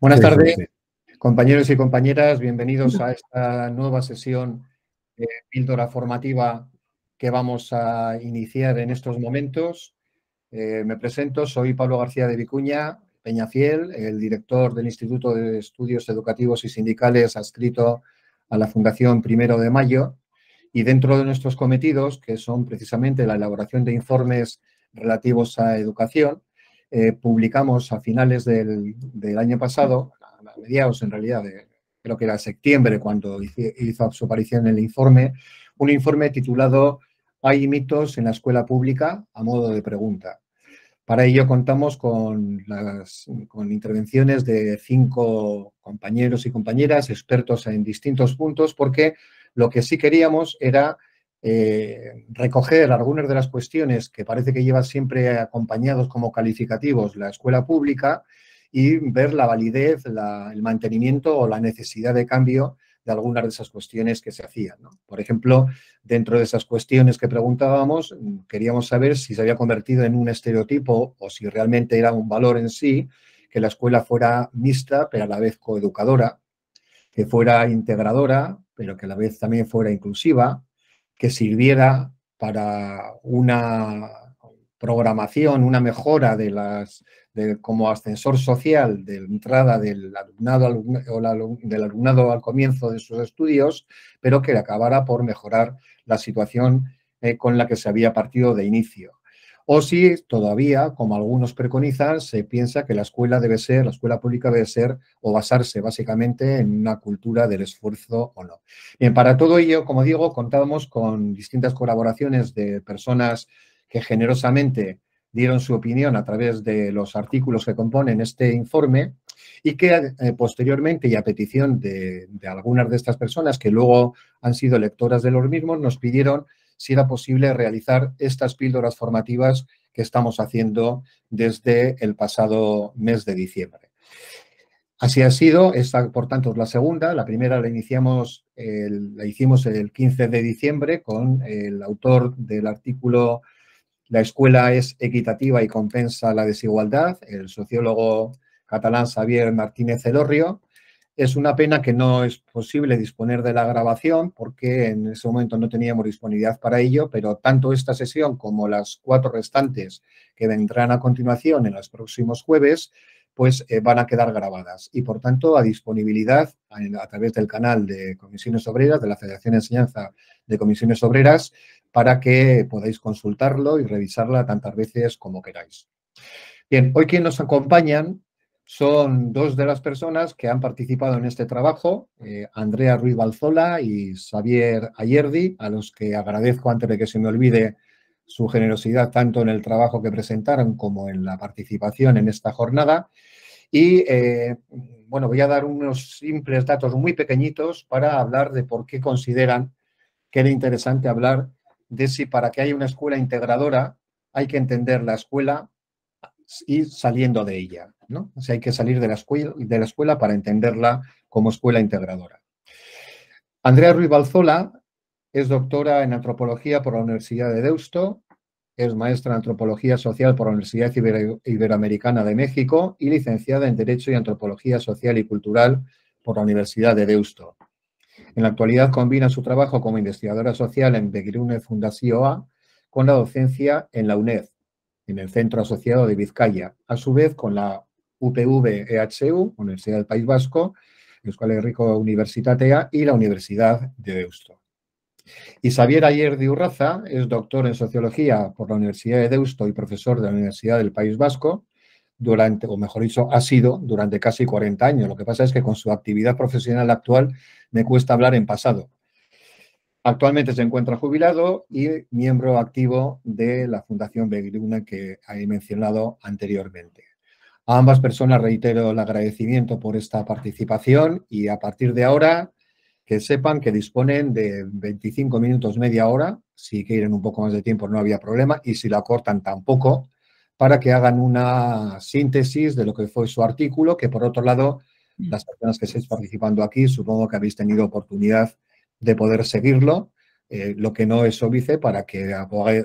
Buenas Sí, sí, tardes, sí. compañeros y compañeras. Bienvenidos a esta nueva sesión de píldora formativa que vamos a iniciar en estos momentos. Me presento, soy Pablo García de Vicuña Peñafiel, el director del Instituto de Estudios Educativos y Sindicales adscrito a la Fundación Primero de Mayo. Y dentro de nuestros cometidos, que son precisamente la elaboración de informes relativos a educación, publicamos a finales del año pasado, a mediados en realidad, creo que era septiembre cuando hizo su aparición el informe, un informe titulado ¿Hay mitos en la escuela pública? A modo de pregunta. Para ello contamos con intervenciones de 5 compañeros y compañeras, expertos en distintos puntos, porque lo que sí queríamos era recoger algunas de las cuestiones que parece que lleva siempre acompañados como calificativos la escuela pública y ver la validez, el mantenimiento o la necesidad de cambio de algunas de esas cuestiones que se hacían, ¿no? Por ejemplo, dentro de esas cuestiones que preguntábamos, queríamos saber si se había convertido en un estereotipo o si realmente era un valor en sí que la escuela fuera mixta, pero a la vez coeducadora, que fuera integradora, pero que a la vez también fuera inclusiva, que sirviera para una programación, una mejora como ascensor social de entrada del alumnado, del alumnado al comienzo de sus estudios, pero que acabara por mejorar la situación con la que se había partido de inicio. O si todavía, como algunos preconizan, se piensa que la escuela pública debe ser o basarse básicamente en una cultura del esfuerzo o no. Bien, para todo ello, como digo, contábamos con distintas colaboraciones de personas que generosamente dieron su opinión a través de los artículos que componen este informe y que posteriormente y a petición de algunas de estas personas que luego han sido lectoras de los mismos, nos pidieron si era posible realizar estas píldoras formativas que estamos haciendo desde el pasado mes de diciembre. Así ha sido, esta por tanto es la segunda, la primera la hicimos el 15 de diciembre con el autor del artículo La escuela es equitativa y compensa la desigualdad, el sociólogo catalán Xavier Martínez Elorrio. Es una pena que no es posible disponer de la grabación porque en ese momento no teníamos disponibilidad para ello, pero tanto esta sesión como las 4 restantes que vendrán a continuación en los próximos jueves, pues van a quedar grabadas y por tanto a disponibilidad a través del canal de Comisiones Obreras, de la Federación de Enseñanza de Comisiones Obreras, para que podáis consultarlo y revisarla tantas veces como queráis. Bien, hoy quienes nos acompañan son 2 de las personas que han participado en este trabajo, Andrea Ruiz Balzola y Xavier Ayerdi, a los que agradezco antes de que se me olvide su generosidad tanto en el trabajo que presentaron como en la participación en esta jornada. Y bueno, voy a dar unos simples datos muy pequeñitos para hablar de por qué consideran que era interesante hablar de si para que haya una escuela integradora hay que entender la escuela y saliendo de ella, ¿no? O sea, hay que salir de la escuela para entenderla como escuela integradora. Andrea Ruiz Balzola es doctora en antropología por la Universidad de Deusto, es maestra en antropología social por la Universidad Iberoamericana de México y licenciada en Derecho y Antropología Social y Cultural por la Universidad de Deusto. En la actualidad combina su trabajo como investigadora social en Begirune Fundazioa con la docencia en la UNED, en el Centro Asociado de Vizcaya, a su vez con la UPV-EHU, Universidad del País Vasco, Euskal Herriko Unibertsitatea y la Universidad de Deusto. Y Xavier Ayerdi Urraza es doctor en Sociología por la Universidad de Deusto y profesor de la Universidad del País Vasco durante, o mejor dicho, ha sido durante casi 40 años. Lo que pasa es que con su actividad profesional actual me cuesta hablar en pasado. Actualmente se encuentra jubilado y miembro activo de la Fundación Begirune que he mencionado anteriormente. A ambas personas reitero el agradecimiento por esta participación y a partir de ahora que sepan que disponen de 25 minutos, media hora, si quieren un poco más de tiempo no había problema y si la cortan tampoco, para que hagan una síntesis de lo que fue su artículo, que por otro lado, las personas que estáis participando aquí, supongo que habéis tenido oportunidad de poder seguirlo, lo que no es óbice para que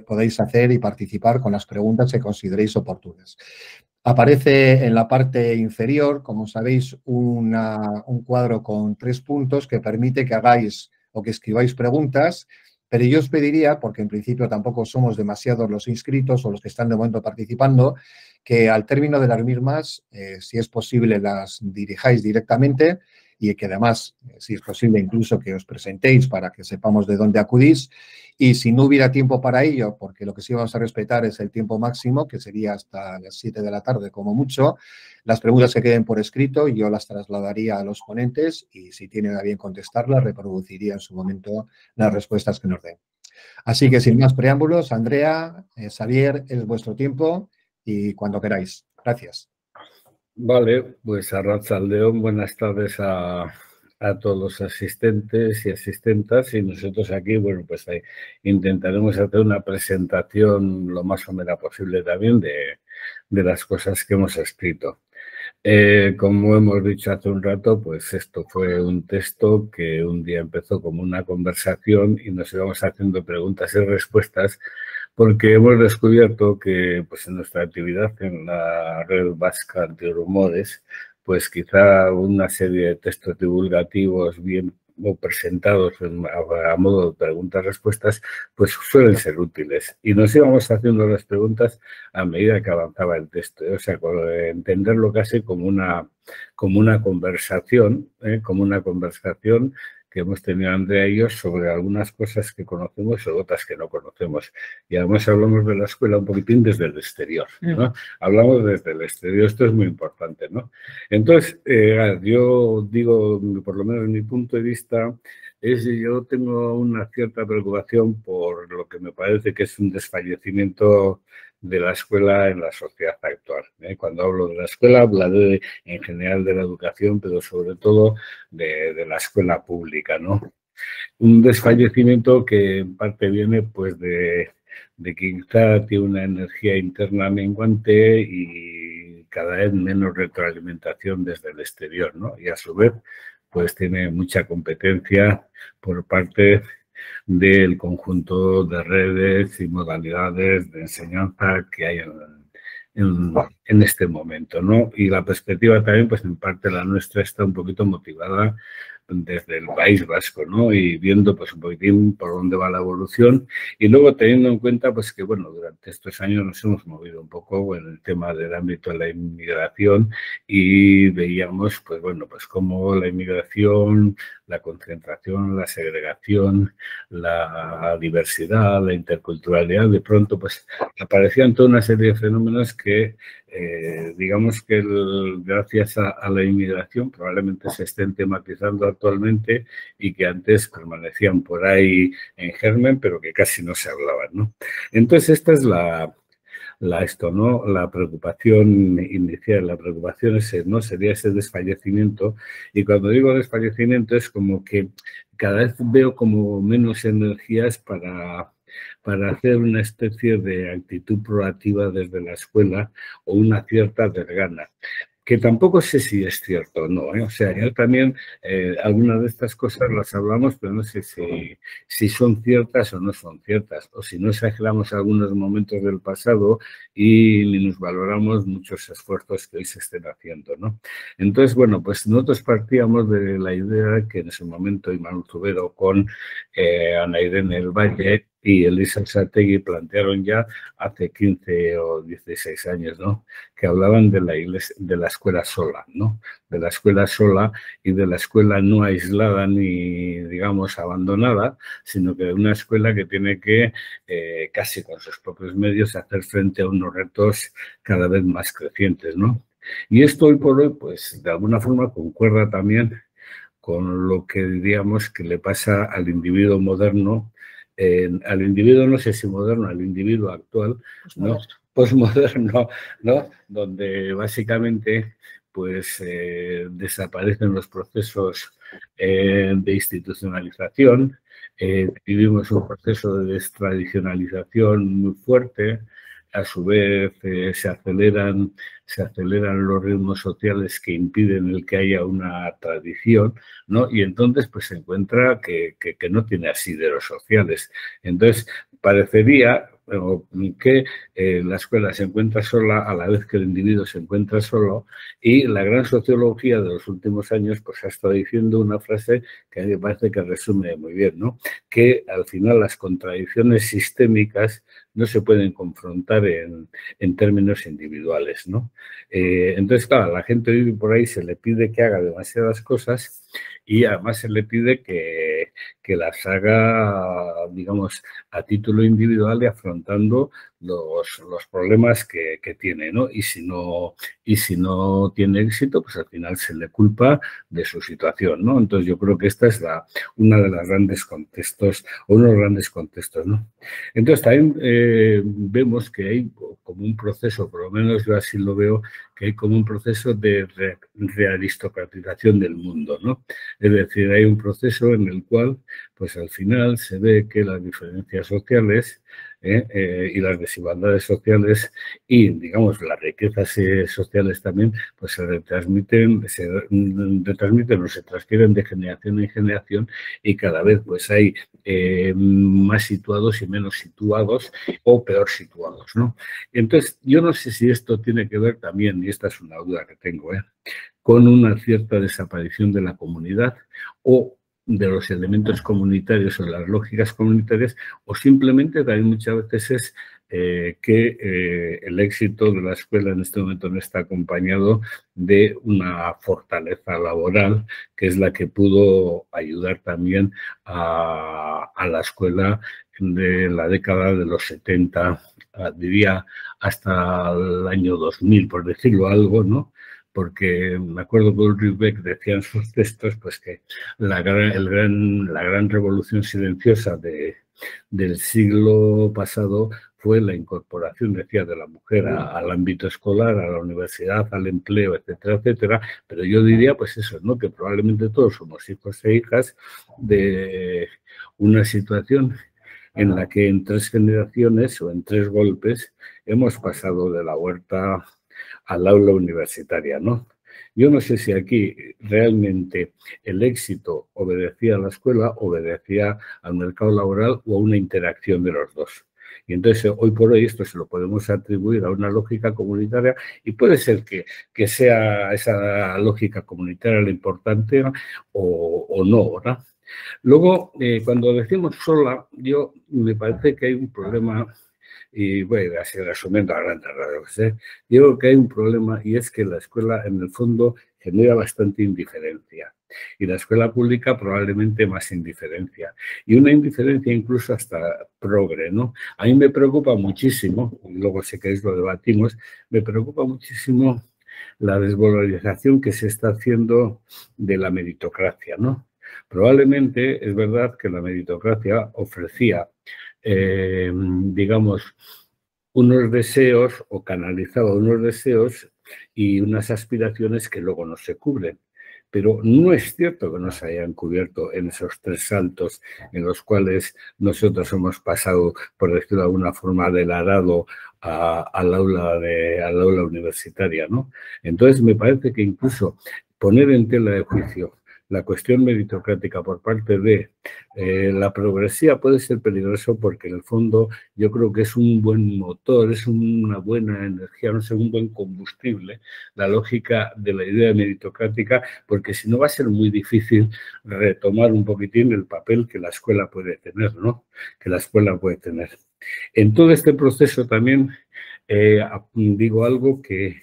podáis hacer y participar con las preguntas que consideréis oportunas. Aparece en la parte inferior, como sabéis, un cuadro con 3 puntos que permite que hagáis o que escribáis preguntas, pero yo os pediría, porque en principio tampoco somos demasiados los inscritos o los que están de momento participando, que al término de las mismas, si es posible, las dirijáis directamente y que además, si es posible, incluso que os presentéis para que sepamos de dónde acudís. Y si no hubiera tiempo para ello, porque lo que sí vamos a respetar es el tiempo máximo, que sería hasta las 7 de la tarde como mucho, las preguntas que queden por escrito yo las trasladaría a los ponentes y si tienen a bien contestarlas, reproduciría en su momento las respuestas que nos den. Así que sin más preámbulos, Andrea, Xavier, es vuestro tiempo y cuando queráis. Gracias. Vale, pues arratsaldeon, buenas tardes a todos los asistentes y asistentas, y nosotros aquí, bueno, pues intentaremos hacer una presentación lo más somera posible también de las cosas que hemos escrito. Como hemos dicho hace un rato, pues esto fue un texto que un día empezó como una conversación y nos íbamos haciendo preguntas y respuestas porque hemos descubierto que pues, en nuestra actividad en la Red Vasca Antirrumores, pues quizá una serie de textos divulgativos bien o presentados a modo de preguntas-respuestas, pues suelen ser útiles. Y nos íbamos haciendo las preguntas a medida que avanzaba el texto, o sea, entenderlo casi como una conversación, que hemos tenido Andrea y yo sobre algunas cosas que conocemos o otras que no conocemos. Y además hablamos de la escuela un poquitín desde el exterior, ¿no? Hablamos desde el exterior, esto es muy importante, ¿no? Entonces, yo digo, por lo menos mi punto de vista, yo tengo una cierta preocupación por lo que me parece que es un desfallecimiento de la escuela en la sociedad actual. Cuando hablo de la escuela, hablaré en general de la educación, pero sobre todo de la escuela pública, ¿no? Un desfallecimiento que en parte viene pues de que quizá tiene una energía interna menguante y cada vez menos retroalimentación desde el exterior, ¿no? Y a su vez pues tiene mucha competencia por parte del conjunto de redes y modalidades de enseñanza que hay en este momento, ¿no? Y la perspectiva también, pues en parte la nuestra está un poquito motivada desde el País Vasco, ¿no? Y viendo pues un poquitín por dónde va la evolución y luego teniendo en cuenta pues que, bueno, durante estos años nos hemos movido un poco en el tema del ámbito de la inmigración y veíamos, pues bueno, pues cómo la inmigración, la concentración, la segregación, la diversidad, la interculturalidad, de pronto pues aparecían toda una serie de fenómenos que digamos que gracias a la inmigración probablemente se estén tematizando actualmente y que antes permanecían por ahí en germen, pero que casi no se hablaban, ¿no? Entonces, esta es ¿no? La preocupación inicial, la preocupación ¿no? Sería ese desfallecimiento. Y cuando digo desfallecimiento es como que cada vez veo como menos energías para hacer una especie de actitud proactiva desde la escuela o una cierta desgana. Que tampoco sé si es cierto o no, ¿eh? O sea, yo también algunas de estas cosas las hablamos, pero no sé si son ciertas o no son ciertas, o si no exageramos algunos momentos del pasado y nos valoramos muchos esfuerzos que hoy se estén haciendo, ¿no? Entonces, bueno, pues nosotros partíamos de la idea que en ese momento Imanol Zubero con Ana Irene El Valle y Elisa Sategui plantearon ya hace 15 o 16 años, ¿no? Que hablaban de la iglesia, de la escuela sola, ¿no? De la escuela sola y de la escuela no aislada ni, digamos, abandonada, sino que de una escuela que tiene que, casi con sus propios medios, hacer frente a unos retos cada vez más crecientes, ¿no? Y esto hoy por hoy, pues, de alguna forma concuerda también con lo que diríamos que le pasa al individuo moderno, al individuo, no sé si moderno, al individuo actual, ¿no? Postmoderno, ¿no? Donde básicamente pues desaparecen los procesos de institucionalización, vivimos un proceso de destradicionalización muy fuerte, a su vez se aceleran los ritmos sociales que impiden el que haya una tradición, ¿no? Y entonces pues se encuentra que no tiene asideros sociales. Entonces parecería o que la escuela se encuentra sola a la vez que el individuo se encuentra solo, y la gran sociología de los últimos años pues ha estado diciendo una frase que a mí me parece que resume muy bien, ¿no? Que al final las contradicciones sistémicas no se pueden confrontar en términos individuales, ¿no? Entonces, claro, a la gente hoy por ahí se le pide que haga demasiadas cosas y además se le pide que las haga, digamos, a título individual y afrontando los problemas que tiene, ¿no? Y si no tiene éxito, pues al final se le culpa de su situación, ¿no? Entonces yo creo que esta es una de las grandes contextos, o uno de los grandes contextos, ¿no? Entonces también vemos que hay como un proceso, por lo menos yo así lo veo, que hay como un proceso de rearistocratización del mundo, ¿no? Es decir, hay un proceso en el cual, pues al final se ve que las diferencias sociales y las desigualdades sociales y, digamos, las riquezas sociales también, pues se retransmiten o se transfieren de generación en generación y cada vez pues hay más situados y menos situados o peor situados, ¿no? Entonces, yo no sé si esto tiene que ver también, y esta es una duda que tengo, con una cierta desaparición de la comunidad o de los elementos comunitarios o las lógicas comunitarias, o simplemente también muchas veces es que el éxito de la escuela en este momento no está acompañado de una fortaleza laboral, que es la que pudo ayudar también a la escuela de la década de los 70, diría hasta el año 2000, por decirlo algo, ¿no? Porque me acuerdo que Ulrich Beck decía en sus textos pues, que la gran revolución silenciosa del siglo pasado fue la incorporación, decía, de la mujer al ámbito escolar, a la universidad, al empleo, etcétera, etcétera. Pero yo diría, pues eso, ¿no? Que probablemente todos somos hijos e hijas de una situación en la que en 3 generaciones o en 3 golpes hemos pasado de la huerta al aula universitaria, ¿no? Yo no sé si aquí realmente el éxito obedecía a la escuela, obedecía al mercado laboral o a una interacción de los dos. Y entonces, hoy por hoy, esto se lo podemos atribuir a una lógica comunitaria y puede ser que sea esa lógica comunitaria la importante o no, ¿verdad? Luego, cuando decimos sola, me parece que hay un problema. Y bueno, así resumiendo a grandes rasgos, digo que hay un problema y es que la escuela en el fondo genera bastante indiferencia y la escuela pública probablemente más indiferencia y una indiferencia incluso hasta progre, ¿no? A mí me preocupa muchísimo, y luego sé que lo debatimos, me preocupa muchísimo la desvalorización que se está haciendo de la meritocracia, ¿no? Probablemente es verdad que la meritocracia ofrecía digamos, unos deseos o canalizaba unos deseos y unas aspiraciones que luego no se cubren. Pero no es cierto que no se hayan cubierto en esos 3 saltos en los cuales nosotros hemos pasado, por decirlo de alguna forma, del arado al aula universitaria, ¿no? Entonces, me parece que incluso poner en tela de juicio la cuestión meritocrática por parte de la progresía puede ser peligroso porque en el fondo yo creo que es un buen motor, es una buena energía, no sé, un buen combustible, la lógica de la idea meritocrática, porque si no va a ser muy difícil retomar un poquitín el papel que la escuela puede tener, ¿no? Que la escuela puede tener. En todo este proceso también digo algo que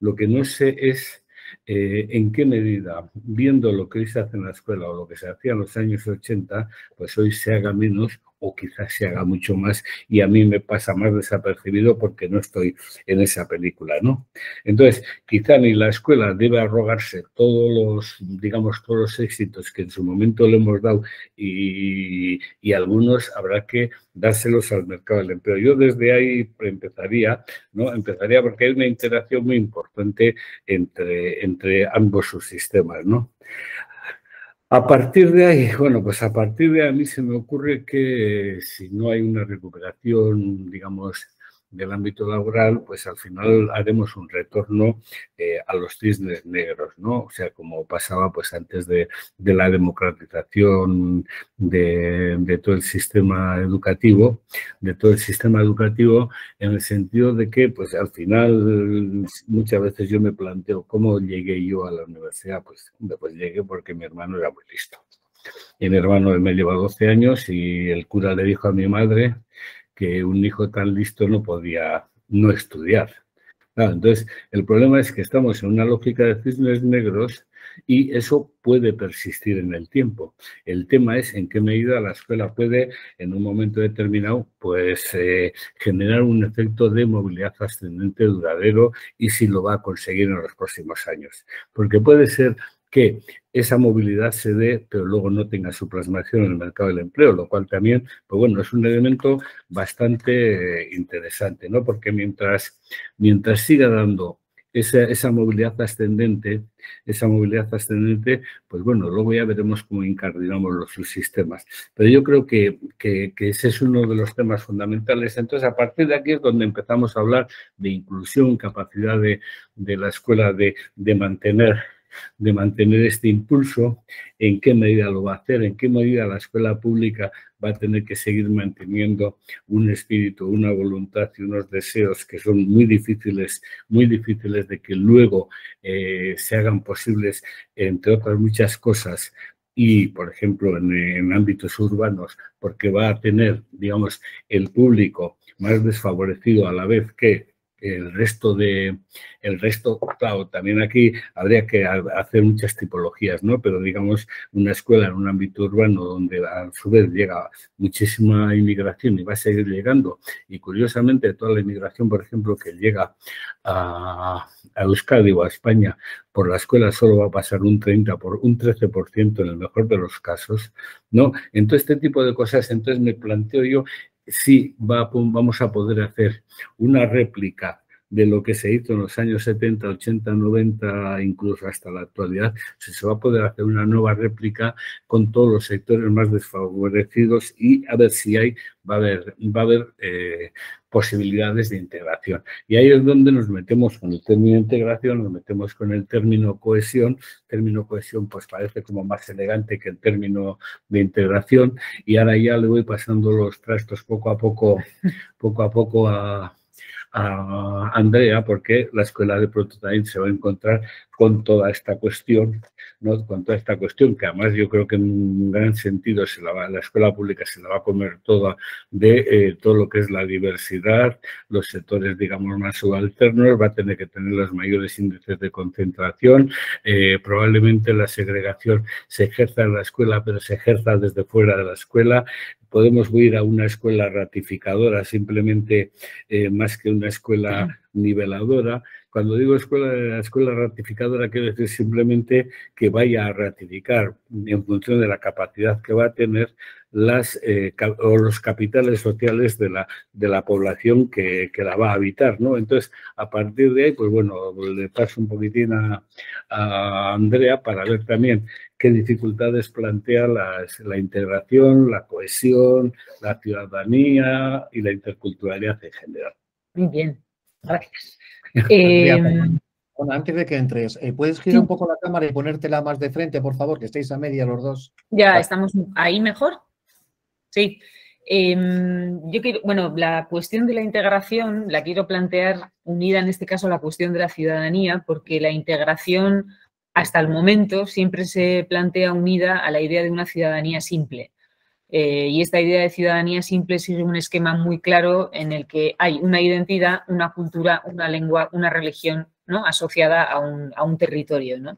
lo que no sé es en qué medida, viendo lo que hoy se hace en la escuela o lo que se hacía en los años 80, pues hoy se haga menos o quizás se haga mucho más y a mí me pasa más desapercibido porque no estoy en esa película, ¿no? Entonces, quizá ni la escuela debe arrogarse todos los éxitos que en su momento le hemos dado y algunos habrá que dárselos al mercado del empleo. Yo desde ahí empezaría, ¿no? Empezaría porque hay una interacción muy importante entre ambos sus sistemas, ¿no? A partir de ahí, bueno, pues a partir de ahí a mí se me ocurre que si no hay una recuperación, digamos, del ámbito laboral, pues al final haremos un retorno a los cisnes negros, ¿no? O sea, como pasaba pues antes de la democratización de todo el sistema educativo, en el sentido de que, pues al final, muchas veces yo me planteo cómo llegué yo a la universidad. Pues llegué porque mi hermano era muy listo. Y mi hermano me lleva 12 años y el cura le dijo a mi madre que un hijo tan listo no podía no estudiar. Claro, entonces, el problema es que estamos en una lógica de cisnes negros y eso puede persistir en el tiempo. El tema es en qué medida la escuela puede, en un momento determinado, pues generar un efecto de movilidad ascendente duradero y si lo va a conseguir en los próximos años. Porque puede ser que esa movilidad se dé, pero luego no tenga su plasmación en el mercado del empleo, lo cual también, pues bueno, es un elemento bastante interesante, ¿no? Porque mientras siga dando esa movilidad ascendente, pues bueno, luego ya veremos cómo incardinamos los subsistemas. Pero yo creo que ese es uno de los temas fundamentales. Entonces, a partir de aquí es donde empezamos a hablar de inclusión, capacidad de la escuela de mantener este impulso, en qué medida lo va a hacer, en qué medida la escuela pública va a tener que seguir manteniendo un espíritu, una voluntad y unos deseos que son muy difíciles de que luego se hagan posibles, entre otras muchas cosas. Y, por ejemplo, en ámbitos urbanos, porque va a tener, digamos, el público más desfavorecido a la vez que el resto, claro, también aquí habría que hacer muchas tipologías, ¿no? Pero digamos, una escuela en un ámbito urbano donde a su vez llega muchísima inmigración y va a seguir llegando, y curiosamente toda la inmigración, por ejemplo, que llega a Euskadi o a España por la escuela solo va a pasar un 13% en el mejor de los casos, ¿no? Entonces, este tipo de cosas, entonces me planteo yo si vamos a poder hacer una réplica de lo que se hizo en los años 70, 80, 90, incluso hasta la actualidad, si se va a poder hacer una nueva réplica con todos los sectores más desfavorecidos y a ver si va a haber posibilidades de integración. Y ahí es donde nos metemos con el término integración, nos metemos con el término cohesión. El término cohesión pues parece como más elegante que el término de integración, y ahora ya le voy pasando los trastos poco a poco a Andrea, porque la escuela de Prototype se va a encontrar con toda esta cuestión, ¿no? Con toda esta cuestión que además yo creo que en un gran sentido la escuela pública se la va a comer toda de todo lo que es la diversidad, los sectores, digamos, más subalternos, va a tener que tener los mayores índices de concentración, probablemente la segregación se ejerza en la escuela, pero se ejerza desde fuera de la escuela. Podemos ir a una escuela ratificadora, simplemente más que una escuela niveladora. Cuando digo escuela ratificadora, quiero decir simplemente que vaya a ratificar en función de la capacidad que va a tener los capitales sociales de la población que la va a habitar, ¿no? Entonces, a partir de ahí, pues bueno, le paso un poquitín a Andrea para ver también qué dificultades plantea la integración, la cohesión, la ciudadanía y la interculturalidad en general. Muy bien, gracias. Bueno, antes de que entres, ¿puedes girar un poco la cámara y ponértela más de frente, por favor, que estéis a media los dos? Ya, ¿estamos ahí mejor? Sí. Bueno, la cuestión de la integración la quiero plantear unida en este caso a la cuestión de la ciudadanía, porque la integración hasta el momento siempre se plantea unida a la idea de una ciudadanía simple. Y esta idea de ciudadanía simple sigue un esquema muy claro en el que hay una identidad, una cultura, una lengua, una religión, ¿no? Asociada a un territorio, ¿no?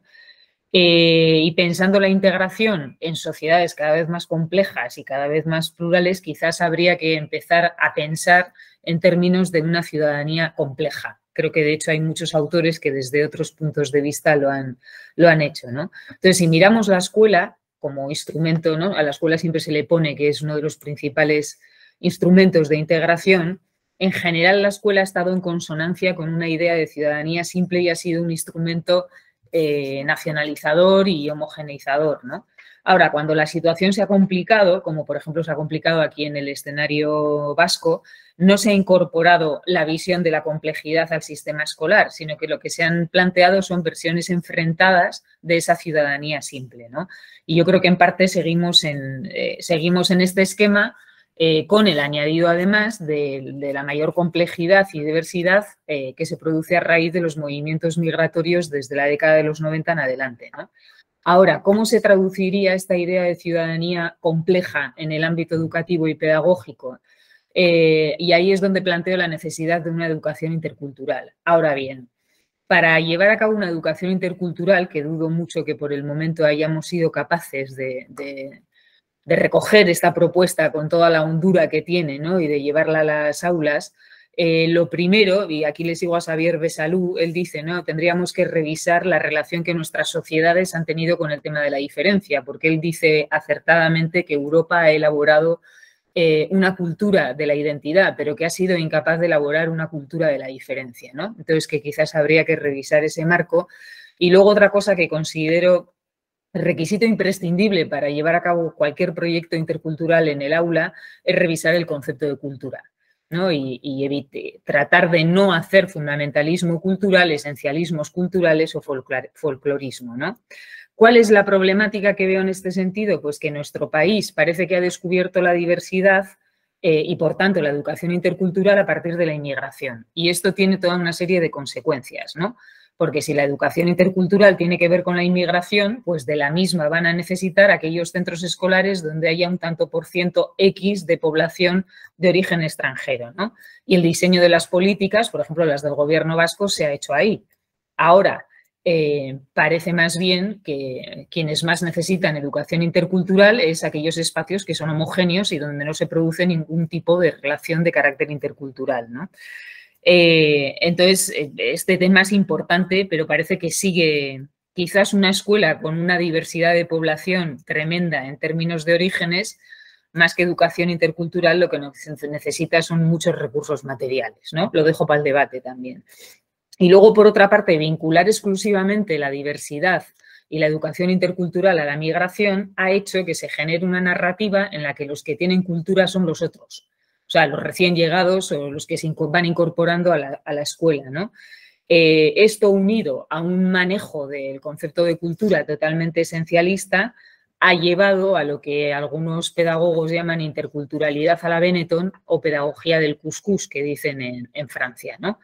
Y pensando la integración en sociedades cada vez más complejas y cada vez más plurales, quizás habría que empezar a pensar en términos de una ciudadanía compleja. Creo que, de hecho, hay muchos autores que desde otros puntos de vista lo han hecho, ¿no? Entonces, si miramos la escuela como instrumento, ¿no? A la escuela siempre se le pone que es uno de los principales instrumentos de integración. En general, la escuela ha estado en consonancia con una idea de ciudadanía simple y ha sido un instrumento nacionalizador y homogeneizador, ¿no? Ahora, cuando la situación se ha complicado, como por ejemplo se ha complicado aquí en el escenario vasco, no se ha incorporado la visión de la complejidad al sistema escolar, sino que lo que se han planteado son versiones enfrentadas de esa ciudadanía simple, ¿no? Y yo creo que en parte seguimos en este esquema, con el añadido además de la mayor complejidad y diversidad que se produce a raíz de los movimientos migratorios desde la década de los 90 en adelante, ¿no? Ahora, ¿cómo se traduciría esta idea de ciudadanía compleja en el ámbito educativo y pedagógico? Y ahí es donde planteo la necesidad de una educación intercultural. Ahora bien, para llevar a cabo una educación intercultural, que dudo mucho que por el momento hayamos sido capaces de recoger esta propuesta con toda la hondura que tiene, ¿no? Y de llevarla a las aulas, lo primero, y aquí le sigo a Xavier Besalú, él dice, ¿no? Tendríamos que revisar la relación que nuestras sociedades han tenido con el tema de la diferencia, porque él dice acertadamente que Europa ha elaborado una cultura de la identidad, pero que ha sido incapaz de elaborar una cultura de la diferencia, ¿no? Entonces, que quizás habría que revisar ese marco. Y luego otra cosa que considero requisito imprescindible para llevar a cabo cualquier proyecto intercultural en el aula es revisar el concepto de cultura, ¿no? Y tratar de no hacer fundamentalismo cultural, esencialismos culturales o folclorismo, ¿no? ¿Cuál es la problemática que veo en este sentido? Pues que nuestro país parece que ha descubierto la diversidad y, por tanto, la educación intercultural a partir de la inmigración. Y esto tiene toda una serie de consecuencias, ¿no? Porque si la educación intercultural tiene que ver con la inmigración, pues de la misma van a necesitar aquellos centros escolares donde haya un tanto por ciento X de población de origen extranjero, ¿no? Y el diseño de las políticas, por ejemplo, las del gobierno vasco, se ha hecho ahí. Ahora, parece más bien que quienes más necesitan educación intercultural es aquellos espacios que son homogéneos y donde no se produce ningún tipo de relación de carácter intercultural, ¿no? Entonces, este tema es importante, pero parece que sigue quizás una escuela con una diversidad de población tremenda en términos de orígenes, más que educación intercultural, lo que necesita son muchos recursos materiales, ¿no? Lo dejo para el debate también. Y luego, por otra parte, vincular exclusivamente la diversidad y la educación intercultural a la migración ha hecho que se genere una narrativa en la que los que tienen cultura son los otros. O sea, los recién llegados o los que se van incorporando a la escuela, ¿no? Esto unido a un manejo del concepto de cultura totalmente esencialista ha llevado a lo que algunos pedagogos llaman interculturalidad a la Benetton o pedagogía del cuscús, que dicen en Francia, ¿no?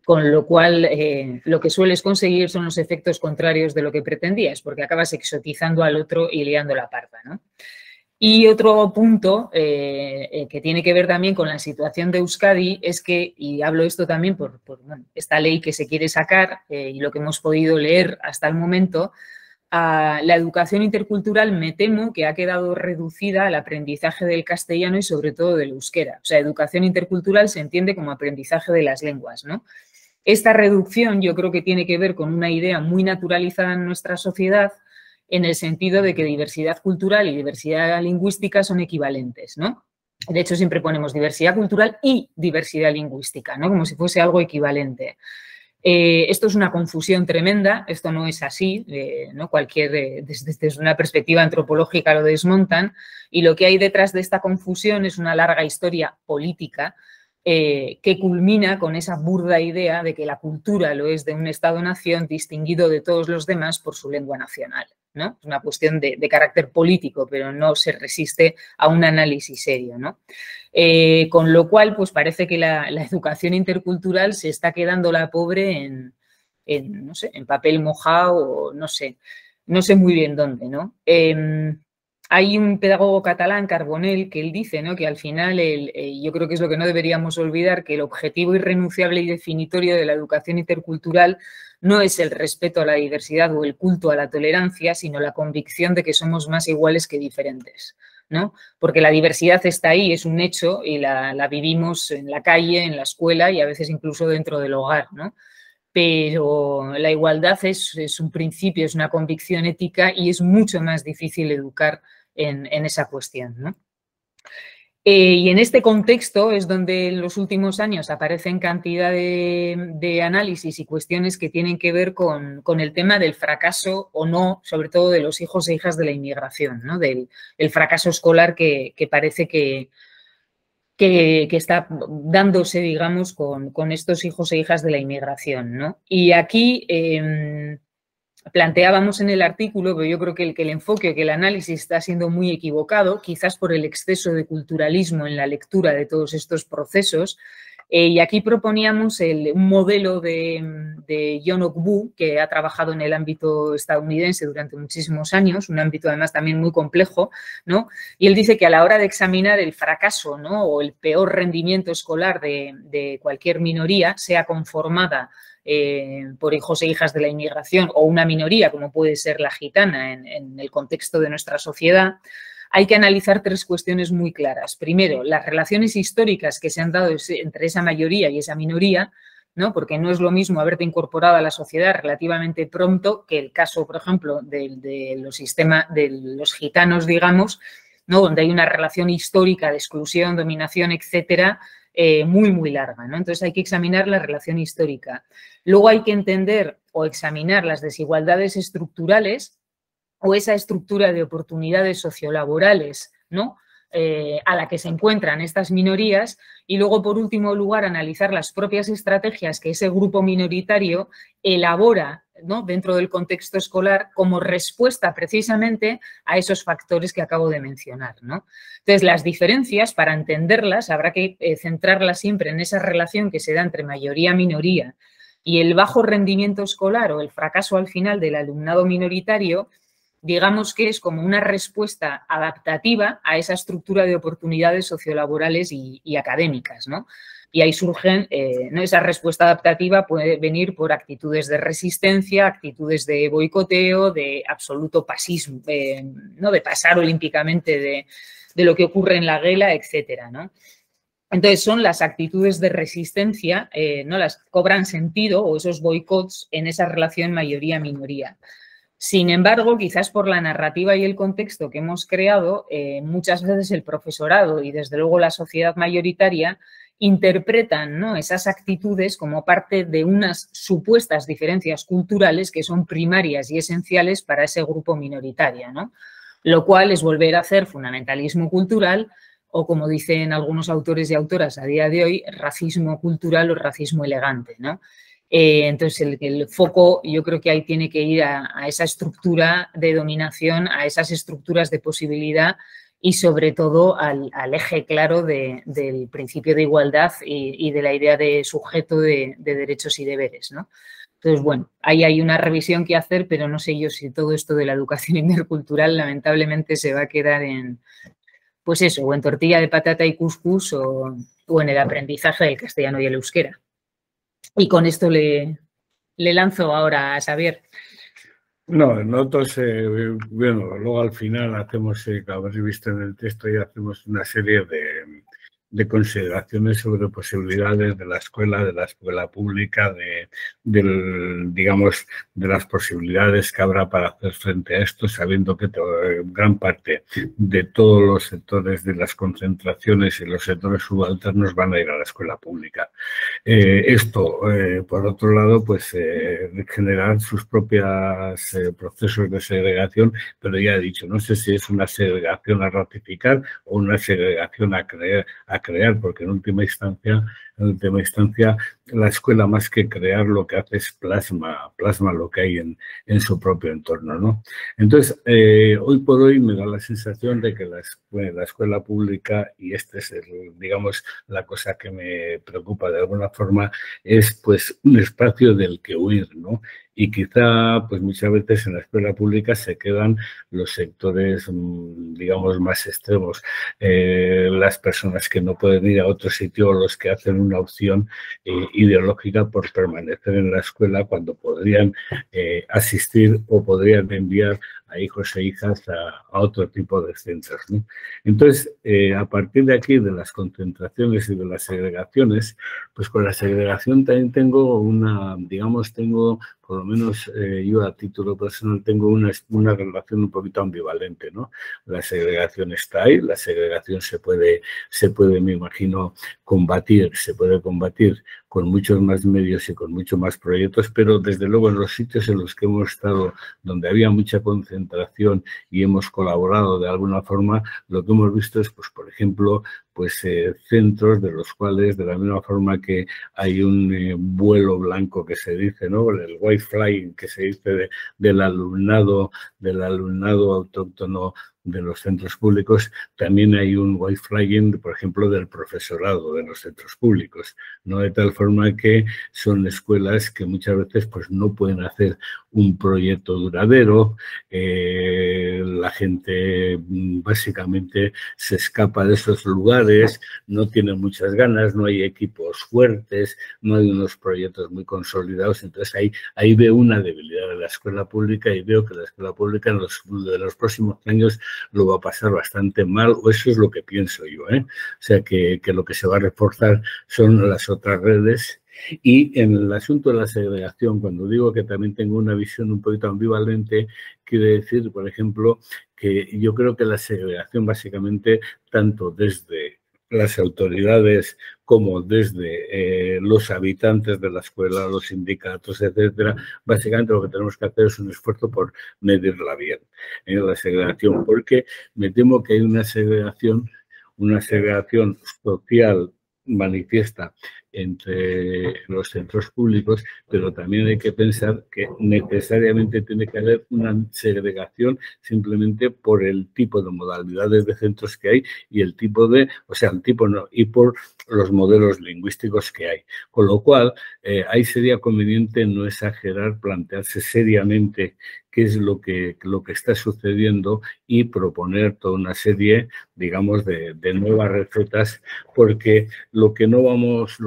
Con lo cual, lo que sueles conseguir son los efectos contrarios de lo que pretendías, porque acabas exotizando al otro y liando la parda, ¿no? Y otro punto que tiene que ver también con la situación de Euskadi es que, y hablo esto también por bueno, esta ley que se quiere sacar y lo que hemos podido leer hasta el momento, la educación intercultural me temo que ha quedado reducida al aprendizaje del castellano y sobre todo del euskera. O sea, educación intercultural se entiende como aprendizaje de las lenguas, ¿no? Esta reducción yo creo que tiene que ver con una idea muy naturalizada en nuestra sociedad, en el sentido de que diversidad cultural y diversidad lingüística son equivalentes, ¿no? De hecho, siempre ponemos diversidad cultural y diversidad lingüística, ¿no? Como si fuese algo equivalente. Esto es una confusión tremenda, esto no es así, ¿no? Desde una perspectiva antropológica lo desmontan, y lo que hay detrás de esta confusión es una larga historia política que culmina con esa burda idea de que la cultura lo es de un Estado-nación distinguido de todos los demás por su lengua nacional, ¿no? Es una cuestión de carácter político, pero no se resiste a un análisis serio, ¿no? Con lo cual, pues parece que la educación intercultural se está quedando la pobre no sé, en papel mojado o no sé muy bien dónde, ¿no? Hay un pedagogo catalán, Carbonell, que él dice, ¿no?, que al final, yo creo que es lo que no deberíamos olvidar, que el objetivo irrenunciable y definitorio de la educación intercultural no es el respeto a la diversidad o el culto a la tolerancia, sino la convicción de que somos más iguales que diferentes, ¿no? Porque la diversidad está ahí, es un hecho y la vivimos en la calle, en la escuela y a veces incluso dentro del hogar, ¿no? Pero la igualdad es un principio, es una convicción ética y es mucho más difícil educar en esa cuestión, ¿no? Y en este contexto es donde en los últimos años aparecen cantidad de análisis y cuestiones que tienen que ver con el tema del fracaso o no, sobre todo de los hijos e hijas de la inmigración, ¿no? Del el fracaso escolar que parece que está dándose, digamos, con estos hijos e hijas de la inmigración, ¿no? Y aquí planteábamos en el artículo, pero yo creo que el enfoque, que el análisis está siendo muy equivocado, quizás por el exceso de culturalismo en la lectura de todos estos procesos. Y aquí proponíamos un modelo de John Ogbu, que ha trabajado en el ámbito estadounidense durante muchísimos años, un ámbito además también muy complejo, ¿no? Y él dice que a la hora de examinar el fracaso, ¿no?, o el peor rendimiento escolar de cualquier minoría, sea conformada por hijos e hijas de la inmigración o una minoría como puede ser la gitana en el contexto de nuestra sociedad, hay que analizar 3 cuestiones muy claras. Primero, las relaciones históricas que se han dado entre esa mayoría y esa minoría, ¿no? Porque no es lo mismo haberte incorporado a la sociedad relativamente pronto que el caso, por ejemplo, de los gitanos, digamos, ¿no?, donde hay una relación histórica de exclusión, dominación, etcétera, muy, muy larga, ¿no? Entonces hay que examinar la relación histórica. Luego hay que entender o examinar las desigualdades estructurales o esa estructura de oportunidades sociolaborales, ¿no?, a la que se encuentran estas minorías, y luego, por último lugar, analizar las propias estrategias que ese grupo minoritario elabora, ¿no?, dentro del contexto escolar como respuesta precisamente a esos factores que acabo de mencionar, ¿no? Entonces, las diferencias, para entenderlas, habrá que centrarlas siempre en esa relación que se da entre mayoría-minoría, y el bajo rendimiento escolar o el fracaso al final del alumnado minoritario, digamos que es como una respuesta adaptativa a esa estructura de oportunidades sociolaborales y académicas, ¿no? Y ahí surgen, ¿no?, esa respuesta adaptativa puede venir por actitudes de resistencia, actitudes de boicoteo, de absoluto pasismo, ¿no?, de pasar olímpicamente de lo que ocurre en la guerra, etcétera, ¿no? Entonces, son las actitudes de resistencia, ¿no?, las cobran sentido, o esos boicots en esa relación mayoría-minoría. Sin embargo, quizás por la narrativa y el contexto que hemos creado, muchas veces el profesorado y desde luego la sociedad mayoritaria interpretan, ¿no?, esas actitudes como parte de unas supuestas diferencias culturales que son primarias y esenciales para ese grupo minoritario, ¿no? Lo cual es volver a hacer fundamentalismo cultural o, como dicen algunos autores y autoras a día de hoy, racismo cultural o racismo elegante, ¿no? Entonces, el foco yo creo que ahí tiene que ir a esa estructura de dominación, a esas estructuras de posibilidad y, sobre todo, al eje claro del principio de igualdad y de la idea de sujeto de derechos y deberes, ¿no? Entonces, bueno, ahí hay una revisión que hacer, pero no sé yo si todo esto de la educación intercultural lamentablemente se va a quedar en, pues eso, o en tortilla de patata y cuscús o en el aprendizaje del castellano y el euskera. Y con esto le lanzo ahora a Xavier. No, nosotros, bueno, luego al final hacemos, como habréis visto en el texto, ya hacemos una serie de consideraciones sobre posibilidades de la escuela pública, digamos, de las posibilidades que habrá para hacer frente a esto, sabiendo que gran parte de todos los sectores de las concentraciones y los sectores subalternos van a ir a la escuela pública. Esto, por otro lado, pues generar sus propios procesos de segregación, pero ya he dicho, no sé si es una segregación a ratificar o una segregación a crear, porque en última instancia la escuela, más que crear, lo que hace es plasma lo que hay en su propio entorno, ¿no? Entonces, hoy por hoy me da la sensación de que la escuela pública, y esta es, digamos, la cosa que me preocupa de alguna forma, es pues un espacio del que huir, ¿no? Y quizá, pues muchas veces en la escuela pública se quedan los sectores, digamos, más extremos, las personas que no pueden ir a otro sitio, o los que hacen una opción ideológica por permanecer en la escuela cuando podrían asistir o podrían enviar a hijos e hijas a otro tipo de centros, ¿no? Entonces, a partir de aquí, de las concentraciones y de las segregaciones, pues con la segregación también tengo tengo, por lo menos yo a título personal, tengo una relación un poquito ambivalente, ¿no? La segregación está ahí, la segregación se puede, me imagino, se puede combatir con muchos más medios y con muchos más proyectos, pero desde luego en los sitios en los que hemos estado, donde había mucha concentración y hemos colaborado de alguna forma, lo que hemos visto es, pues, por ejemplo, pues centros de los cuales, de la misma forma que hay un vuelo blanco que se dice, ¿no? El white flying que se dice del alumnado autóctono de los centros públicos, también hay un white flying, por ejemplo, del profesorado de los centros públicos, ¿no? De tal forma que son escuelas que muchas veces pues no pueden hacer un proyecto duradero, la gente básicamente se escapa de esos lugares, no tiene muchas ganas, no hay equipos fuertes, no hay unos proyectos muy consolidados, entonces ahí veo una debilidad de la escuela pública y veo que la escuela pública en los próximos años lo va a pasar bastante mal, o eso es lo que pienso yo, ¿eh? O sea, que lo que se va a reforzar son las otras redes. Y en el asunto de la segregación, cuando digo que también tengo una visión un poquito ambivalente, quiere decir, por ejemplo, que yo creo que la segregación básicamente, tanto desde las autoridades como desde los habitantes de la escuela, los sindicatos, etcétera, básicamente lo que tenemos que hacer es un esfuerzo por medirla bien, la segregación, porque me temo que hay una segregación social manifiesta entre los centros públicos, pero también hay que pensar que necesariamente tiene que haber una segregación simplemente por el tipo de modalidades de centros que hay y el tipo y por los modelos lingüísticos que hay. Con lo cual, ahí sería conveniente no exagerar, plantearse seriamente qué es lo que está sucediendo y proponer toda una serie, digamos, de nuevas recetas, porque lo que no vamos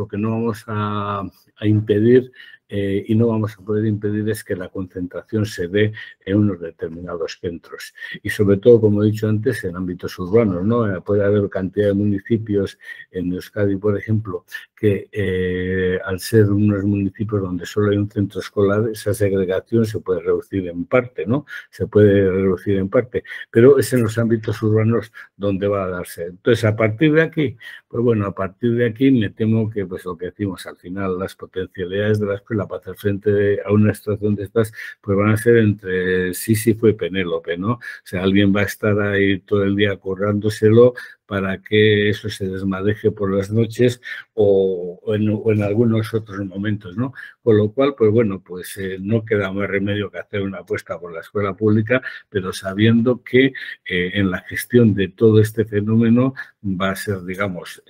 a impedir y no vamos a poder impedir es que la concentración se dé en unos determinados centros. Y sobre todo, como he dicho antes, en ámbitos urbanos, ¿no? Puede haber cantidad de municipios en Euskadi, por ejemplo, que al ser unos municipios donde solo hay un centro escolar, esa segregación se puede reducir en parte, ¿no? Se puede reducir en parte, pero es en los ámbitos urbanos donde va a darse. Entonces, a partir de aquí, pues bueno, a partir de aquí me temo que, pues lo que decimos, al final las potencialidades de la escuela para hacer frente a una situación de estas, pues van a ser entre Sísifo y Penélope, ¿no? O sea, alguien va a estar ahí todo el día currándoselo para que eso se desmadeje por las noches o en algunos otros momentos, ¿no? Con lo cual, pues bueno, pues no queda más remedio que hacer una apuesta por la escuela pública, pero sabiendo que en la gestión de todo este fenómeno va a ser, digamos,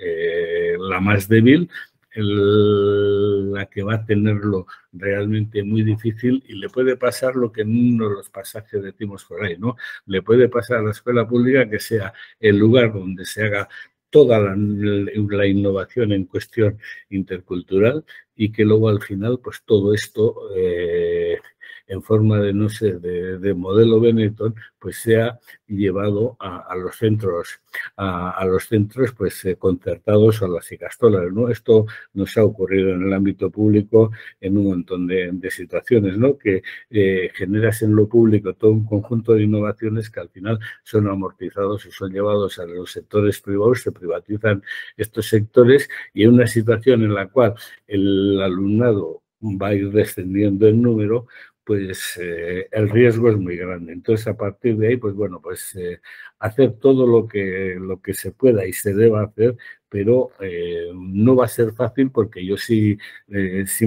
la más débil, la que va a tenerlo realmente muy difícil, y le puede pasar lo que en uno de los pasajes decimos por ahí, ¿no? Le puede pasar a la escuela pública que sea el lugar donde se haga toda la innovación en cuestión intercultural y que luego al final pues todo esto en forma de, no sé, de modelo Benetton, pues sea llevado a los centros, pues concertados o a las ikastolas, ¿no? Esto nos ha ocurrido en el ámbito público en un montón de situaciones, ¿no? Que generas en lo público todo un conjunto de innovaciones que al final son amortizados y son llevados a los sectores privados, se privatizan estos sectores y en una situación en la cual el alumnado va a ir descendiendo en número, pues el riesgo es muy grande. Entonces, a partir de ahí, pues bueno, pues hacer todo lo que se pueda y se deba hacer, pero no va a ser fácil porque yo sí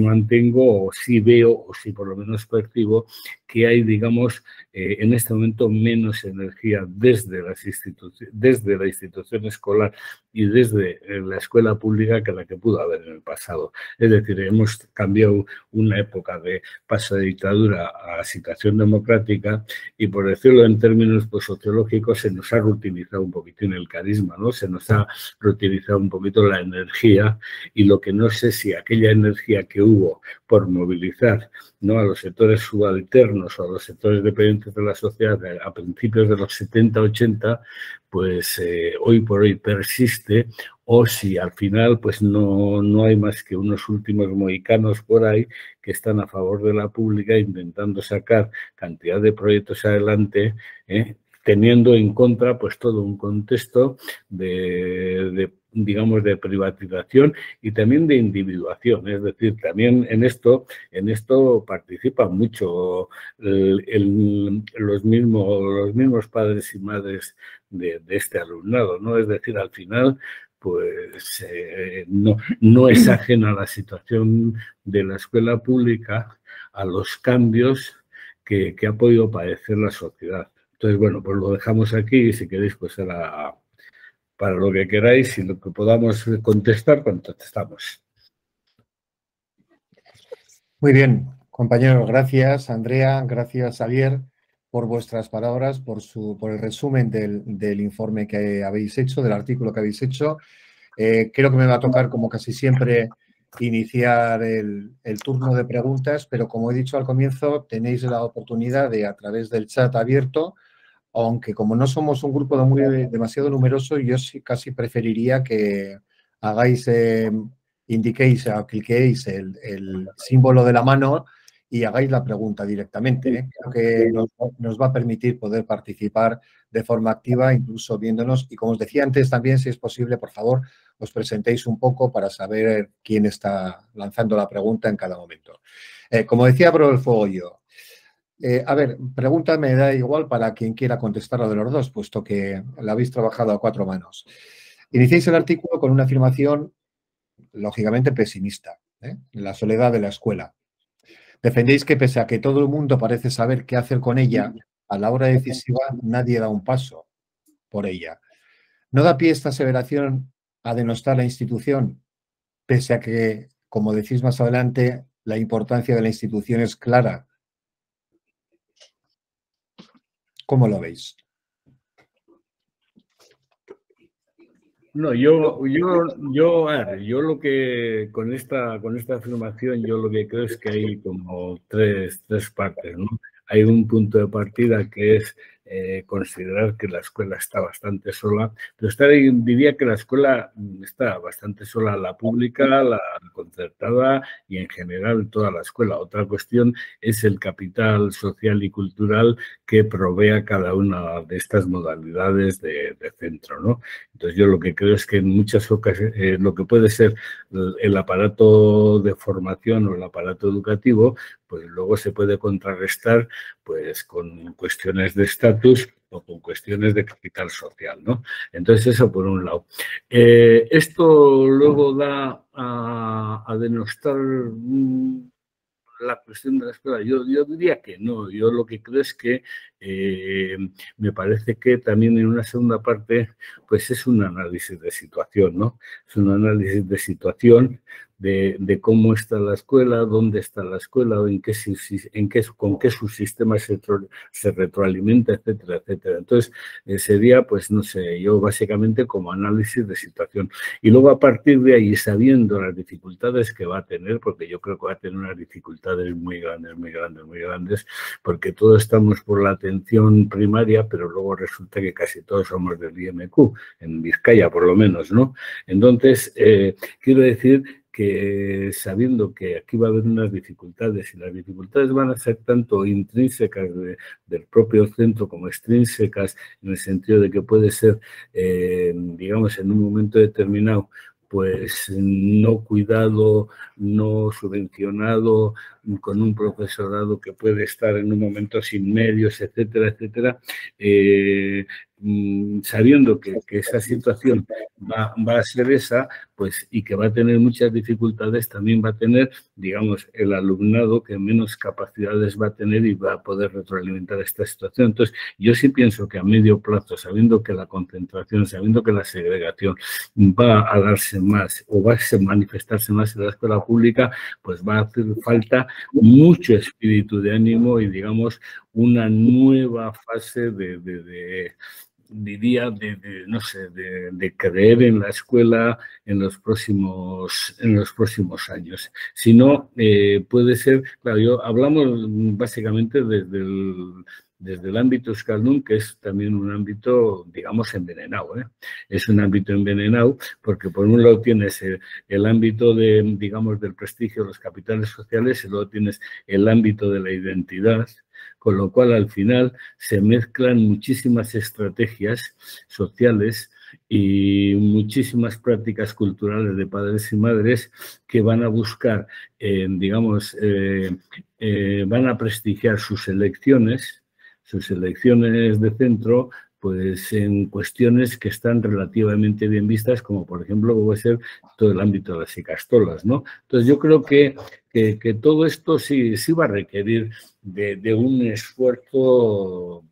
mantengo o sí veo o sí por lo menos percibo que hay, digamos, en este momento menos energía desde la institución escolar y desde la escuela pública que la que pudo haber en el pasado. Es decir, hemos cambiado una época de paso de dictadura a situación democrática y, por decirlo en términos pues, sociológicos, se nos ha reutilizado un poquitín el carisma, ¿no? Se nos ha reutilizado un poquito la energía y lo que no sé si aquella energía que hubo por movilizar, ¿no?, a los sectores subalternos o a los sectores dependientes de la sociedad a principios de los 70, 80, pues hoy por hoy persiste, o si al final pues no hay más que unos últimos mohicanos por ahí que están a favor de la pública intentando sacar cantidad de proyectos adelante, teniendo en contra pues todo un contexto digamos, de privatización y también de individuación. Es decir, también en esto participan mucho los mismos padres y madres de este alumnado, ¿no? Es decir, al final, pues no es ajena a la situación de la escuela pública, a los cambios que ha podido padecer la sociedad. Entonces, bueno, pues lo dejamos aquí y si queréis, pues para lo que queráis y lo que podamos contestar, contestamos. Muy bien, compañeros, gracias Andrea, gracias Xavier por vuestras palabras, por el resumen del informe que habéis hecho, del artículo que habéis hecho. Creo que me va a tocar, como casi siempre, iniciar el turno de preguntas, pero como he dicho al comienzo, tenéis la oportunidad de, a través del chat abierto, aunque como no somos un grupo demasiado numeroso, yo sí casi preferiría que hagáis, indiquéis o cliquéis el símbolo de la mano y hagáis la pregunta directamente. Creo que nos va a permitir poder participar de forma activa, incluso viéndonos. Y como os decía antes, también, si es posible, por favor, os presentéis un poco para saber quién está lanzando la pregunta en cada momento. Como decía, abro el fuego yo. A ver, pregunta me da igual para quien quiera contestarlo de los dos, puesto que la habéis trabajado a cuatro manos. Iniciéis el artículo con una afirmación, lógicamente, pesimista, la soledad de la escuela. Defendéis que pese a que todo el mundo parece saber qué hacer con ella, a la hora decisiva nadie da un paso por ella. ¿No da pie esta aseveración a denostar la institución, pese a que, como decís más adelante, la importancia de la institución es clara? ¿Cómo lo veis? No, yo lo que con esta afirmación yo lo que creo es que hay como tres partes, ¿no? Hay un punto de partida que es considerar que la escuela está bastante sola, pero diría que la escuela está bastante sola, la pública, la concertada y en general toda la escuela. Otra cuestión es el capital social y cultural que provea cada una de estas modalidades de centro, ¿no? Entonces yo lo que creo es que en muchas ocasiones lo que puede ser el aparato de formación o el aparato educativo, pues luego se puede contrarrestar pues con cuestiones de estatus o con cuestiones de capital social, ¿no? Entonces eso por un lado. Esto luego da a denostar la cuestión de la escuela. Yo diría que no. Yo lo que creo es que me parece que también en una segunda parte pues es un análisis de situación, ¿no? Es un análisis de situación de cómo está la escuela, dónde está la escuela, con qué su sistema se retroalimenta, etcétera, etcétera. Entonces, sería, pues, no sé, yo básicamente como análisis de situación. Y luego a partir de ahí, sabiendo las dificultades que va a tener, porque yo creo que va a tener unas dificultades muy grandes, muy grandes, muy grandes, porque todos estamos por la atención primaria, pero luego resulta que casi todos somos del IMQ, en Vizcaya por lo menos, ¿no? Entonces, quiero decir que sabiendo que aquí va a haber unas dificultades y las dificultades van a ser tanto intrínsecas del propio centro como extrínsecas en el sentido de que puede ser, digamos, en un momento determinado, pues no cuidado, no subvencionado, con un profesorado que puede estar en un momento sin medios, etcétera, etcétera, sabiendo que esa situación va a ser esa, pues, y que va a tener muchas dificultades, también va a tener, digamos, el alumnado que menos capacidades va a tener y va a poder retroalimentar esta situación. Entonces, yo sí pienso que a medio plazo, sabiendo que la concentración, sabiendo que la segregación va a darse más o va a manifestarse más en la escuela pública, pues va a hacer falta mucho espíritu de ánimo y, digamos, una nueva fase diría, no sé, de creer en la escuela en los próximos años. Si no, puede ser, claro, hablamos básicamente desde el ámbito euskaldun, que es también un ámbito, digamos, envenenado, ¿eh? Es un ámbito envenenado porque por un lado tienes el ámbito digamos, del prestigio de los capitales sociales y luego tienes el ámbito de la identidad, con lo cual al final se mezclan muchísimas estrategias sociales y muchísimas prácticas culturales de padres y madres que van a buscar, digamos, van a prestigiar sus elecciones de centro, pues en cuestiones que están relativamente bien vistas, como por ejemplo puede ser todo el ámbito de las ikastolas, ¿no? Entonces yo creo que todo esto sí va a requerir de un esfuerzo,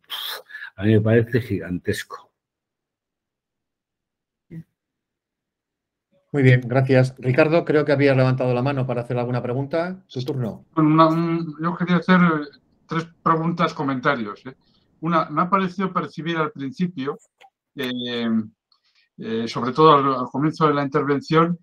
a mí me parece gigantesco. Muy bien, gracias. Ricardo, creo que habías levantado la mano para hacer alguna pregunta. Tu turno. Yo quería hacer 3 preguntas, comentarios. Una, me ha parecido percibir al principio, sobre todo al comienzo de la intervención,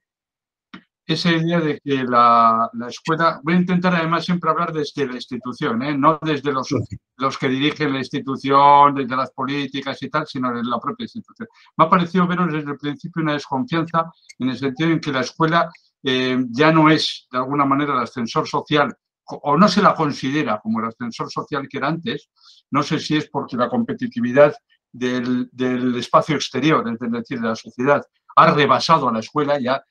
esa idea de que la escuela, voy a intentar además siempre hablar desde la institución, no desde los que dirigen la institución, desde las políticas y tal, sino desde la propia institución. Me ha parecido veros desde el principio una desconfianza en el sentido en que la escuela ya no es de alguna manera el ascensor social, o no se la considera como el ascensor social que era antes. No sé si es porque la competitividad del espacio exterior, es decir, de la sociedad, ha rebasado a la escuela. Ya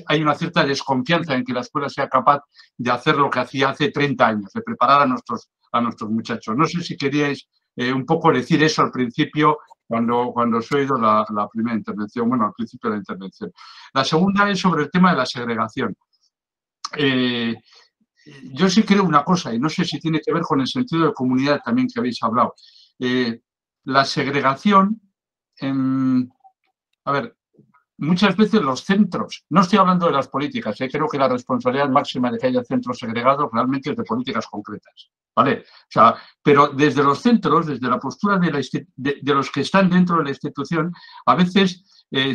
hay una cierta desconfianza en que la escuela sea capaz de hacer lo que hacía hace 30 años, de preparar a nuestros muchachos. No sé si queríais un poco decir eso al principio, cuando os he oído la primera intervención, bueno, al principio de la intervención. La segunda es sobre el tema de la segregación. Yo sí creo una cosa, y no sé si tiene que ver con el sentido de comunidad también que habéis hablado. La segregación, a ver, muchas veces los centros, no estoy hablando de las políticas, creo que la responsabilidad máxima de que haya centros segregados realmente es de políticas concretas, ¿vale? O sea, pero desde los centros, desde la postura de los que están dentro de la institución, a veces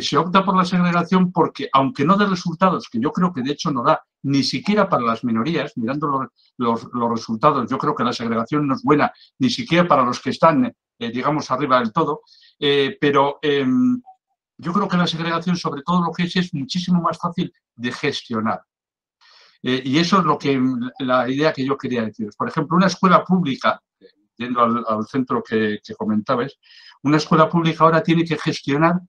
se opta por la segregación porque, aunque no dé resultados, que yo creo que de hecho no da ni siquiera para las minorías, mirando los resultados, yo creo que la segregación no es buena ni siquiera para los que están, digamos, arriba del todo, pero yo creo que la segregación, sobre todo lo que es muchísimo más fácil de gestionar. Y eso es la idea que yo quería deciros. Por ejemplo, una escuela pública, yendo al centro que comentabais, una escuela pública ahora tiene que gestionar,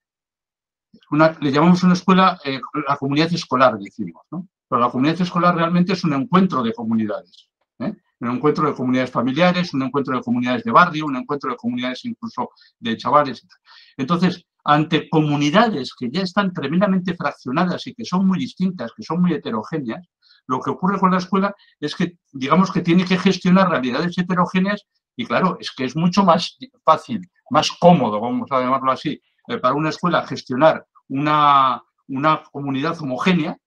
le llamamos una escuela, la comunidad escolar, decimos, ¿no? Pero la comunidad escolar realmente es un encuentro de comunidades, un encuentro de comunidades familiares, un encuentro de comunidades de barrio, un encuentro de comunidades incluso de chavales. Entonces, ante comunidades que ya están tremendamente fraccionadas y que son muy distintas, que son muy heterogéneas, lo que ocurre con la escuela es que, digamos, que tiene que gestionar realidades heterogéneas y, claro, es que es mucho más fácil, más cómodo, vamos a llamarlo así, para una escuela gestionar una comunidad homogénea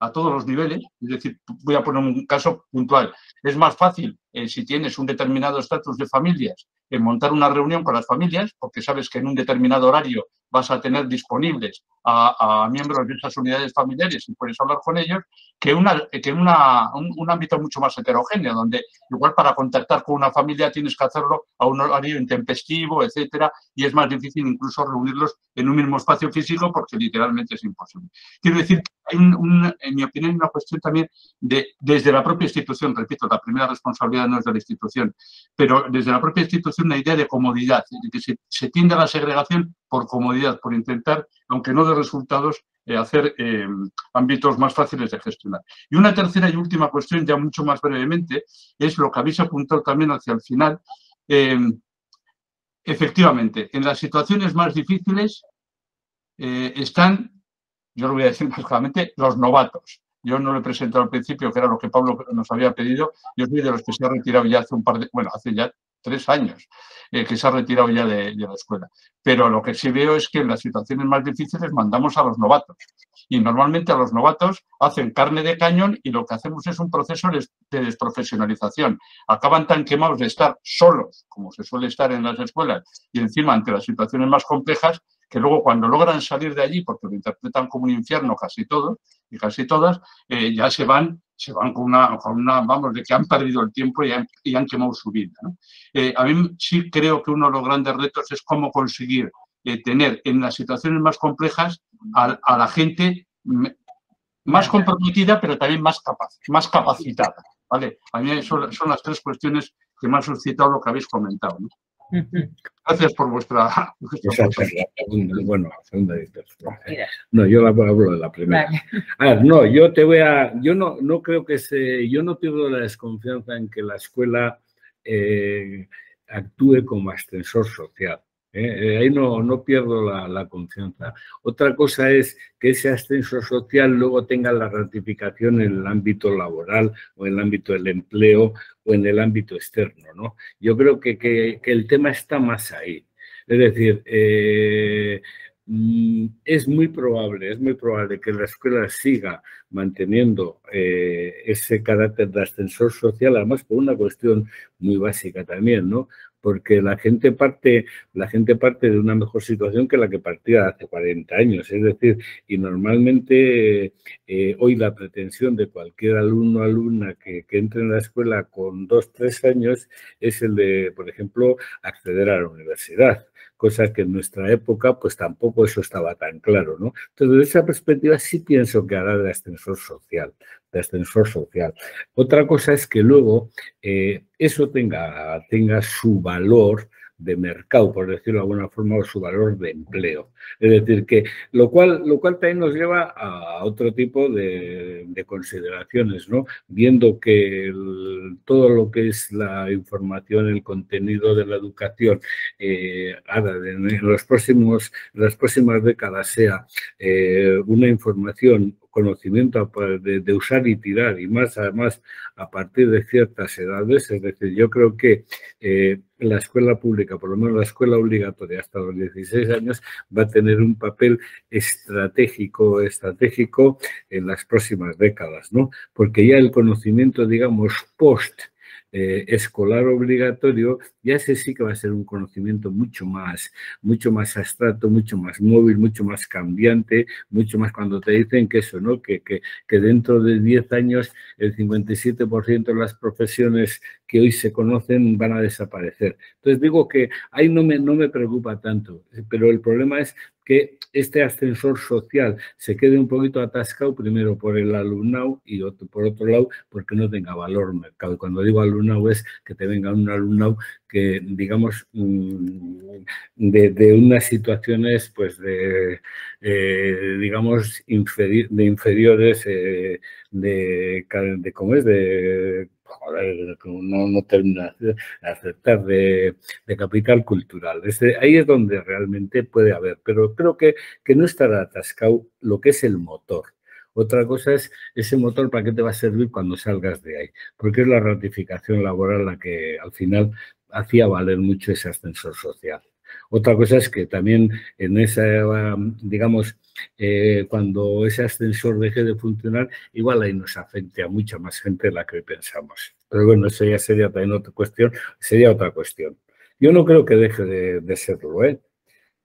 a todos los niveles. Es decir, voy a poner un caso puntual. Es más fácil, si tienes un determinado estatus de familias, montar una reunión con las familias, porque sabes que en un determinado horario vas a tener disponibles a miembros de esas unidades familiares y puedes hablar con ellos, que un ámbito mucho más heterogéneo, donde igual para contactar con una familia tienes que hacerlo a un horario intempestivo, etcétera, y es más difícil incluso reunirlos en un mismo espacio físico porque literalmente es imposible. Quiero decir, hay en mi opinión, una cuestión también desde la propia institución, repito, la primera responsabilidad no es de la institución, pero desde la propia institución una idea de comodidad, de que se tiende a la segregación por comodidad, por intentar, aunque no de resultados, hacer ámbitos más fáciles de gestionar. Y una tercera y última cuestión, ya mucho más brevemente, es lo que habéis apuntado también hacia el final. Efectivamente, en las situaciones más difíciles están, yo lo voy a decir más claramente, los novatos. Yo no lo he presentado al principio, que era lo que Pablo nos había pedido. Yo soy de los que se ha retirado ya hace ya 3 años, que se ha retirado ya de la escuela. Pero lo que sí veo es que en las situaciones más difíciles mandamos a los novatos. Y normalmente a los novatos hacen carne de cañón y lo que hacemos es un proceso de desprofesionalización. Acaban tan quemados de estar solos, como se suele estar en las escuelas, y encima ante las situaciones más complejas, que luego cuando logran salir de allí, porque lo interpretan como un infierno casi todos y casi todas, ya se van con una, vamos, de que han perdido el tiempo y han quemado su vida, ¿no? A mí sí creo que uno de los grandes retos es cómo conseguir tener en las situaciones más complejas a la gente más comprometida, pero también más capaz, más capacitada, ¿vale? A mí son las 3 cuestiones que me han suscitado lo que habéis comentado, ¿no? Gracias por vuestra bueno, la segunda. No, yo hablo de la primera. Vale. A ver, no, yo no creo que yo no pierdo la desconfianza en que la escuela actúe como ascensor social. Ahí no pierdo la confianza. Otra cosa es que ese ascenso social luego tenga la ratificación en el ámbito laboral o en el ámbito del empleo o en el ámbito externo, ¿no? Yo creo que el tema está más ahí. Es decir, es muy probable que la escuela siga manteniendo ese carácter de ascensor social, además por una cuestión muy básica también, ¿no? Porque la gente parte de una mejor situación que la que partía hace 40 años. Es decir, y normalmente hoy la pretensión de cualquier alumno o alumna que entre en la escuela con 2 o 3 años es el de, por ejemplo, acceder a la universidad. Cosa que en nuestra época, pues tampoco eso estaba tan claro, ¿no? Entonces, desde esa perspectiva sí pienso que hará de ascensor social. Otra cosa es que luego eso tenga su valor de mercado, por decirlo de alguna forma, o su valor de empleo. Es decir, que lo cual también nos lleva a otro tipo de consideraciones, ¿no? Viendo que todo lo que es la información, el contenido de la educación, ahora en las próximas décadas sea una información, conocimiento de usar y tirar, y más además a partir de ciertas edades. Es decir, yo creo que la escuela pública, por lo menos la escuela obligatoria hasta los 16 años, va a tener un papel estratégico en las próximas décadas, ¿no? Porque ya el conocimiento, digamos, escolar obligatorio, ya ese sí que va a ser un conocimiento mucho más abstracto, mucho más móvil, mucho más cambiante, mucho más cuando te dicen que eso, ¿no? Que dentro de 10 años el 57% de las profesiones que hoy se conocen van a desaparecer. Entonces digo que ahí no me preocupa tanto, pero el problema es que este ascensor social se quede un poquito atascado primero por el alumnado y por otro lado porque no tenga valor mercado. Y cuando digo alumnado es que te venga un alumnado que, digamos, de unas situaciones, pues, digamos, inferiores, ¿cómo es? No termina de aceptar de capital cultural. Ahí es donde realmente puede haber, pero creo que no estará atascado lo que es el motor. Otra cosa es ese motor para qué te va a servir cuando salgas de ahí, porque es la ratificación laboral la que al final hacía valer mucho ese ascensor social. Otra cosa es que también en esa, digamos, cuando ese ascensor deje de funcionar, igual ahí nos afecte a mucha más gente de la que hoy pensamos. Pero bueno, eso ya sería también otra cuestión. Yo no creo que deje de serlo,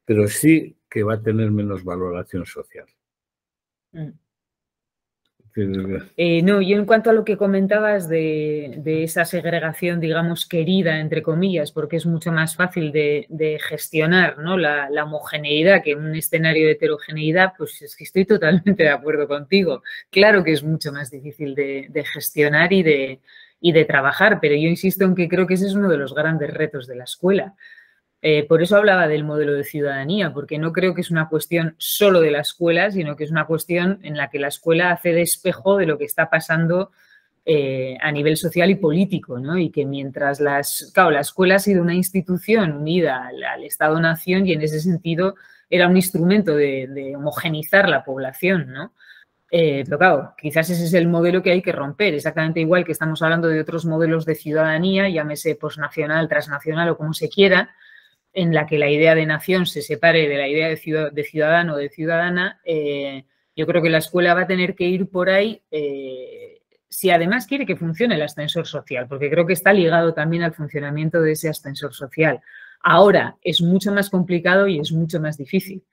pero sí que va a tener menos valoración social. No, yo en cuanto a lo que comentabas de esa segregación, digamos, querida, entre comillas, porque es mucho más fácil de gestionar, ¿no? La homogeneidad que en un escenario de heterogeneidad, pues es que estoy totalmente de acuerdo contigo. Claro que es mucho más difícil de gestionar y de trabajar, pero yo insisto en que creo que ese es uno de los grandes retos de la escuela. Por eso hablaba del modelo de ciudadanía, porque no creo que es una cuestión solo de la escuela, sino que es una cuestión en la que la escuela hace de espejo de lo que está pasando a nivel social y político, ¿no? Y que mientras la escuela ha sido una institución unida al Estado-Nación y en ese sentido era un instrumento de homogeneizar la población, ¿no? Pero claro, quizás ese es el modelo que hay que romper, exactamente igual que estamos hablando de otros modelos de ciudadanía, llámese posnacional, transnacional o como se quiera, en la que la idea de nación se separe de la idea de ciudadano o de ciudadana. Yo creo que la escuela va a tener que ir por ahí si además quiere que funcione el ascensor social, porque creo que está ligado también al funcionamiento de ese ascensor social. Ahora es mucho más complicado y es mucho más difícil.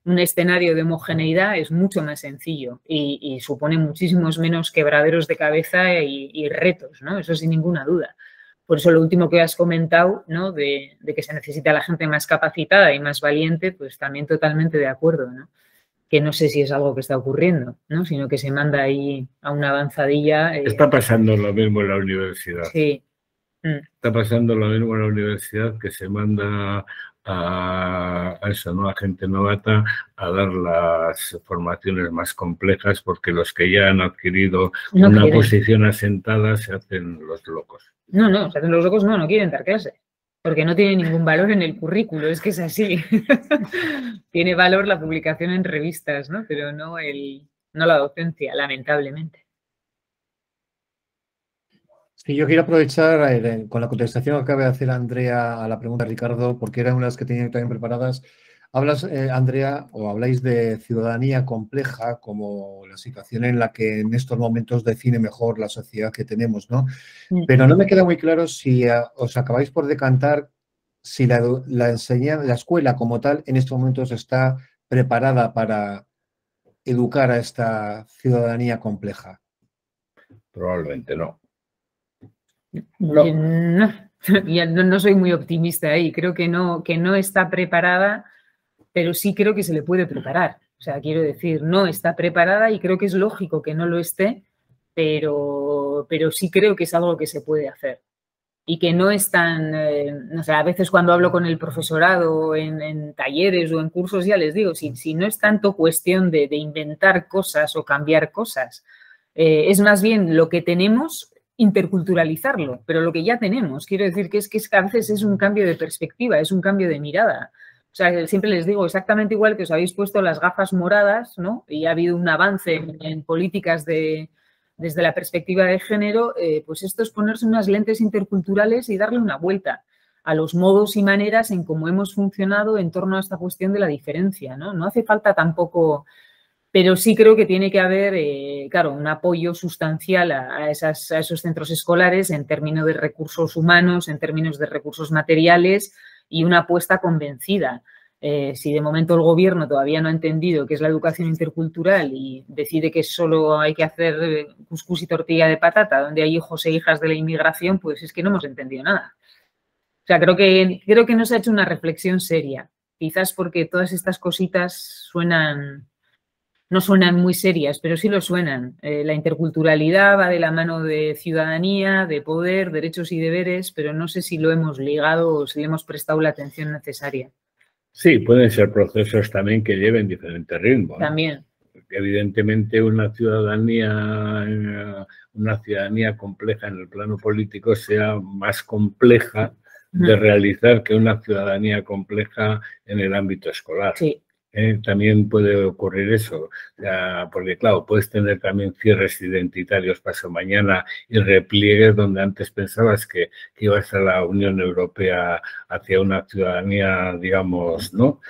Un escenario de homogeneidad es mucho más sencillo y supone muchísimos menos quebraderos de cabeza y retos, ¿no? Eso sin ninguna duda. Por eso lo último que has comentado, ¿no? De que se necesita la gente más capacitada y más valiente, pues también totalmente de acuerdo, ¿no? Que no sé si es algo que está ocurriendo, ¿no? Sino que se manda ahí a una avanzadilla. Está pasando lo mismo en la universidad. Sí. Está pasando lo mismo en la universidad, que se manda a eso, ¿no? A gente novata a dar las formaciones más complejas porque los que ya han adquirido una posición asentada se hacen los locos. No, se hacen los locos, no quieren dar clase. Porque no tiene ningún valor en el currículo, es que es así. Tiene valor la publicación en revistas, ¿no? Pero no la docencia, lamentablemente. Sí, yo quiero aprovechar con la contestación que acaba de hacer Andrea a la pregunta de Ricardo, porque eran unas que tenía también preparadas. Hablas, Andrea, o habláis de ciudadanía compleja como la situación en la que en estos momentos define mejor la sociedad que tenemos, ¿no? Pero no me queda muy claro si os acabáis por decantar si la escuela como tal en estos momentos está preparada para educar a esta ciudadanía compleja. Probablemente no. No soy muy optimista ahí. Creo que no está preparada, pero sí creo que se le puede preparar. O sea, quiero decir, no está preparada y creo que es lógico que no lo esté, pero sí creo que es algo que se puede hacer. Y que no es tan, o sea, a veces cuando hablo con el profesorado en talleres o en cursos ya les digo, si no es tanto cuestión de inventar cosas o cambiar cosas, es más bien lo que tenemos, interculturalizarlo, pero lo que ya tenemos, quiero decir que a veces es un cambio de perspectiva, es un cambio de mirada. O sea, siempre les digo exactamente igual que os habéis puesto las gafas moradas, ¿no? Y ha habido un avance en políticas desde la perspectiva de género, pues esto es ponerse unas lentes interculturales y darle una vuelta a los modos y maneras en cómo hemos funcionado en torno a esta cuestión de la diferencia, ¿no? No hace falta tampoco, pero sí creo que tiene que haber, claro, un apoyo sustancial a esos centros escolares en términos de recursos humanos, en términos de recursos materiales y una apuesta convencida. Si de momento el gobierno todavía no ha entendido qué es la educación intercultural y decide que solo hay que hacer cuscús y tortilla de patata donde hay hijos e hijas de la inmigración, pues es que no hemos entendido nada. O sea, creo que no se ha hecho una reflexión seria. Quizás porque todas estas cositas no suenan muy serias, pero sí lo suenan. La interculturalidad va de la mano de ciudadanía, de poder, derechos y deberes, pero no sé si lo hemos ligado o si le hemos prestado la atención necesaria. Sí, pueden ser procesos también que lleven diferentes ritmos. También. Porque evidentemente una ciudadanía compleja en el plano político sea más compleja de realizar que una ciudadanía compleja en el ámbito escolar. Sí. También puede ocurrir eso, o sea, porque claro, puedes tener también cierres identitarios pasado mañana y repliegues donde antes pensabas que ibas a la Unión Europea hacia una ciudadanía, digamos, ¿no?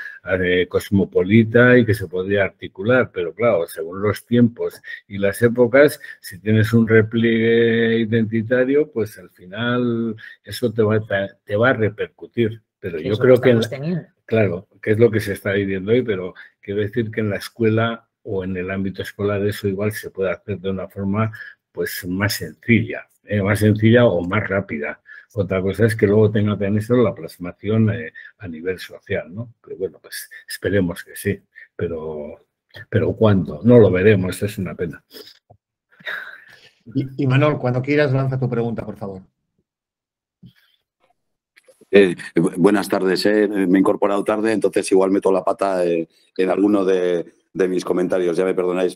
Cosmopolita y que se podría articular, pero claro, según los tiempos y las épocas, si tienes un repliegue identitario, pues al final eso te va a repercutir. Pero yo creo que claro, que es lo que se está viviendo hoy, pero quiero decir que en la escuela o en el ámbito escolar eso igual se puede hacer de una forma pues más sencilla o más rápida. Otra cosa es que luego tenga también eso la plasmación a nivel social, ¿no? Pero bueno, pues esperemos que sí, pero ¿cuándo? No lo veremos, es una pena. Y Manol, cuando quieras lanza tu pregunta, por favor. Buenas tardes. Me he incorporado tarde, entonces igual meto la pata en alguno de mis comentarios. Ya me perdonáis,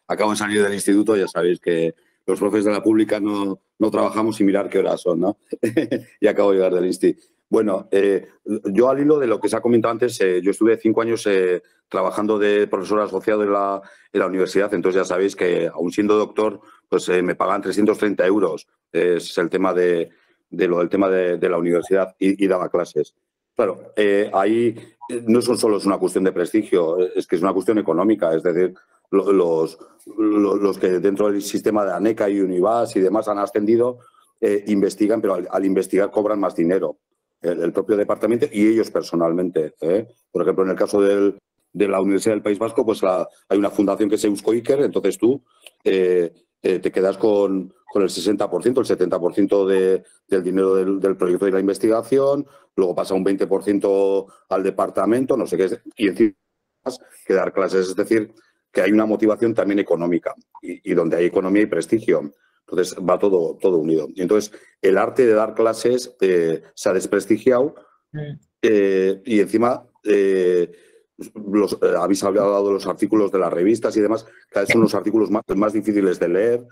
acabo de salir del instituto, ya sabéis que los profes de la pública no trabajamos y mirar qué horas son, ¿no? Y acabo de llegar del insti. Bueno, yo al hilo de lo que se ha comentado antes, yo estuve 5 años trabajando de profesor asociado en la universidad, entonces ya sabéis que aún siendo doctor, pues me pagan 330 euros. Es el tema del tema de la universidad y daba clases. Claro, ahí no solo es una cuestión de prestigio, es que es una cuestión económica, es decir, los que dentro del sistema de ANECA y Univas y demás han ascendido, investigan, pero al investigar cobran más dinero. El propio departamento y ellos personalmente. Por ejemplo, en el caso de la Universidad del País Vasco, pues hay una fundación que es Eusko-Iker, entonces tú te quedas con el 60%, el 70% del dinero del proyecto de la investigación, luego pasa un 20% al departamento, no sé qué, y encima que dar clases. Es decir, que hay una motivación también económica y donde hay economía y prestigio. Entonces va todo unido. Y entonces el arte de dar clases se ha desprestigiado y encima habéis hablado de los artículos de las revistas y demás, cada vez son los artículos más difíciles de leer,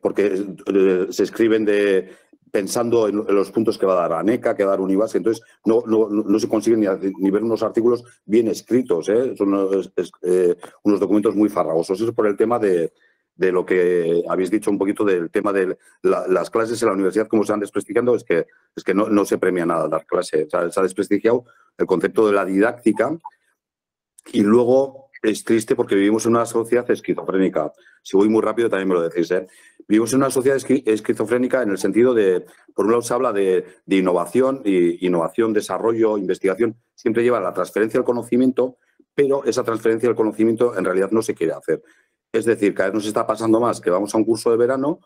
porque se escriben pensando en los puntos que va a dar ANECA, que va a dar Univas, entonces no se consiguen ni ver unos artículos bien escritos, son unos documentos muy farragosos. Eso por el tema de lo que habéis dicho un poquito del tema de las clases en la universidad, cómo se han desprestigiando, es que no se premia nada dar clase. O sea, se ha desprestigiado el concepto de la didáctica y luego es triste porque vivimos en una sociedad esquizofrénica. Si voy muy rápido también me lo decís. Vivimos en una sociedad esquizofrénica en el sentido de, por un lado se habla de innovación, desarrollo, investigación, siempre lleva la transferencia del conocimiento, pero esa transferencia del conocimiento en realidad no se quiere hacer. Es decir, cada vez nos está pasando más que vamos a un curso de verano,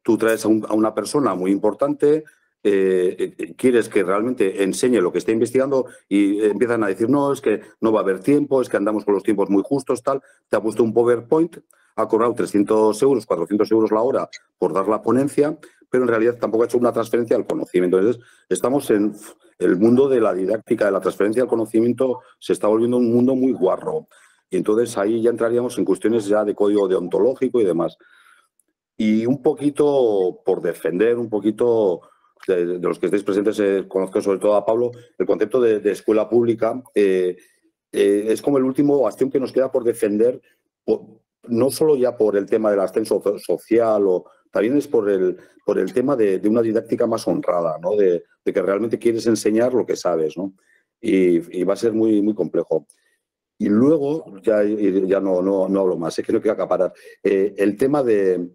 tú traes a una persona muy importante, quieres que realmente enseñe lo que está investigando y empiezan a decir, no, es que no va a haber tiempo, es que andamos con los tiempos muy justos, tal. Te ha puesto un PowerPoint, ha cobrado 300 euros, 400 euros la hora por dar la ponencia, pero en realidad tampoco ha hecho una transferencia del conocimiento. Entonces, estamos en el mundo de la didáctica, de la transferencia del conocimiento, se está volviendo un mundo muy guarro. Y entonces ahí ya entraríamos en cuestiones ya de código deontológico y demás. Y un poquito, por defender un poquito de los que estáis presentes, conozco sobre todo a Pablo, el concepto de escuela pública es como el último bastión que nos queda por defender, no solo ya por el tema del ascenso social, también es por el tema de una didáctica más honrada, ¿no? De que realmente quieres enseñar lo que sabes, ¿no? Y va a ser muy, muy complejo. Y luego, ya no hablo más, que no quiero acaparar, el tema de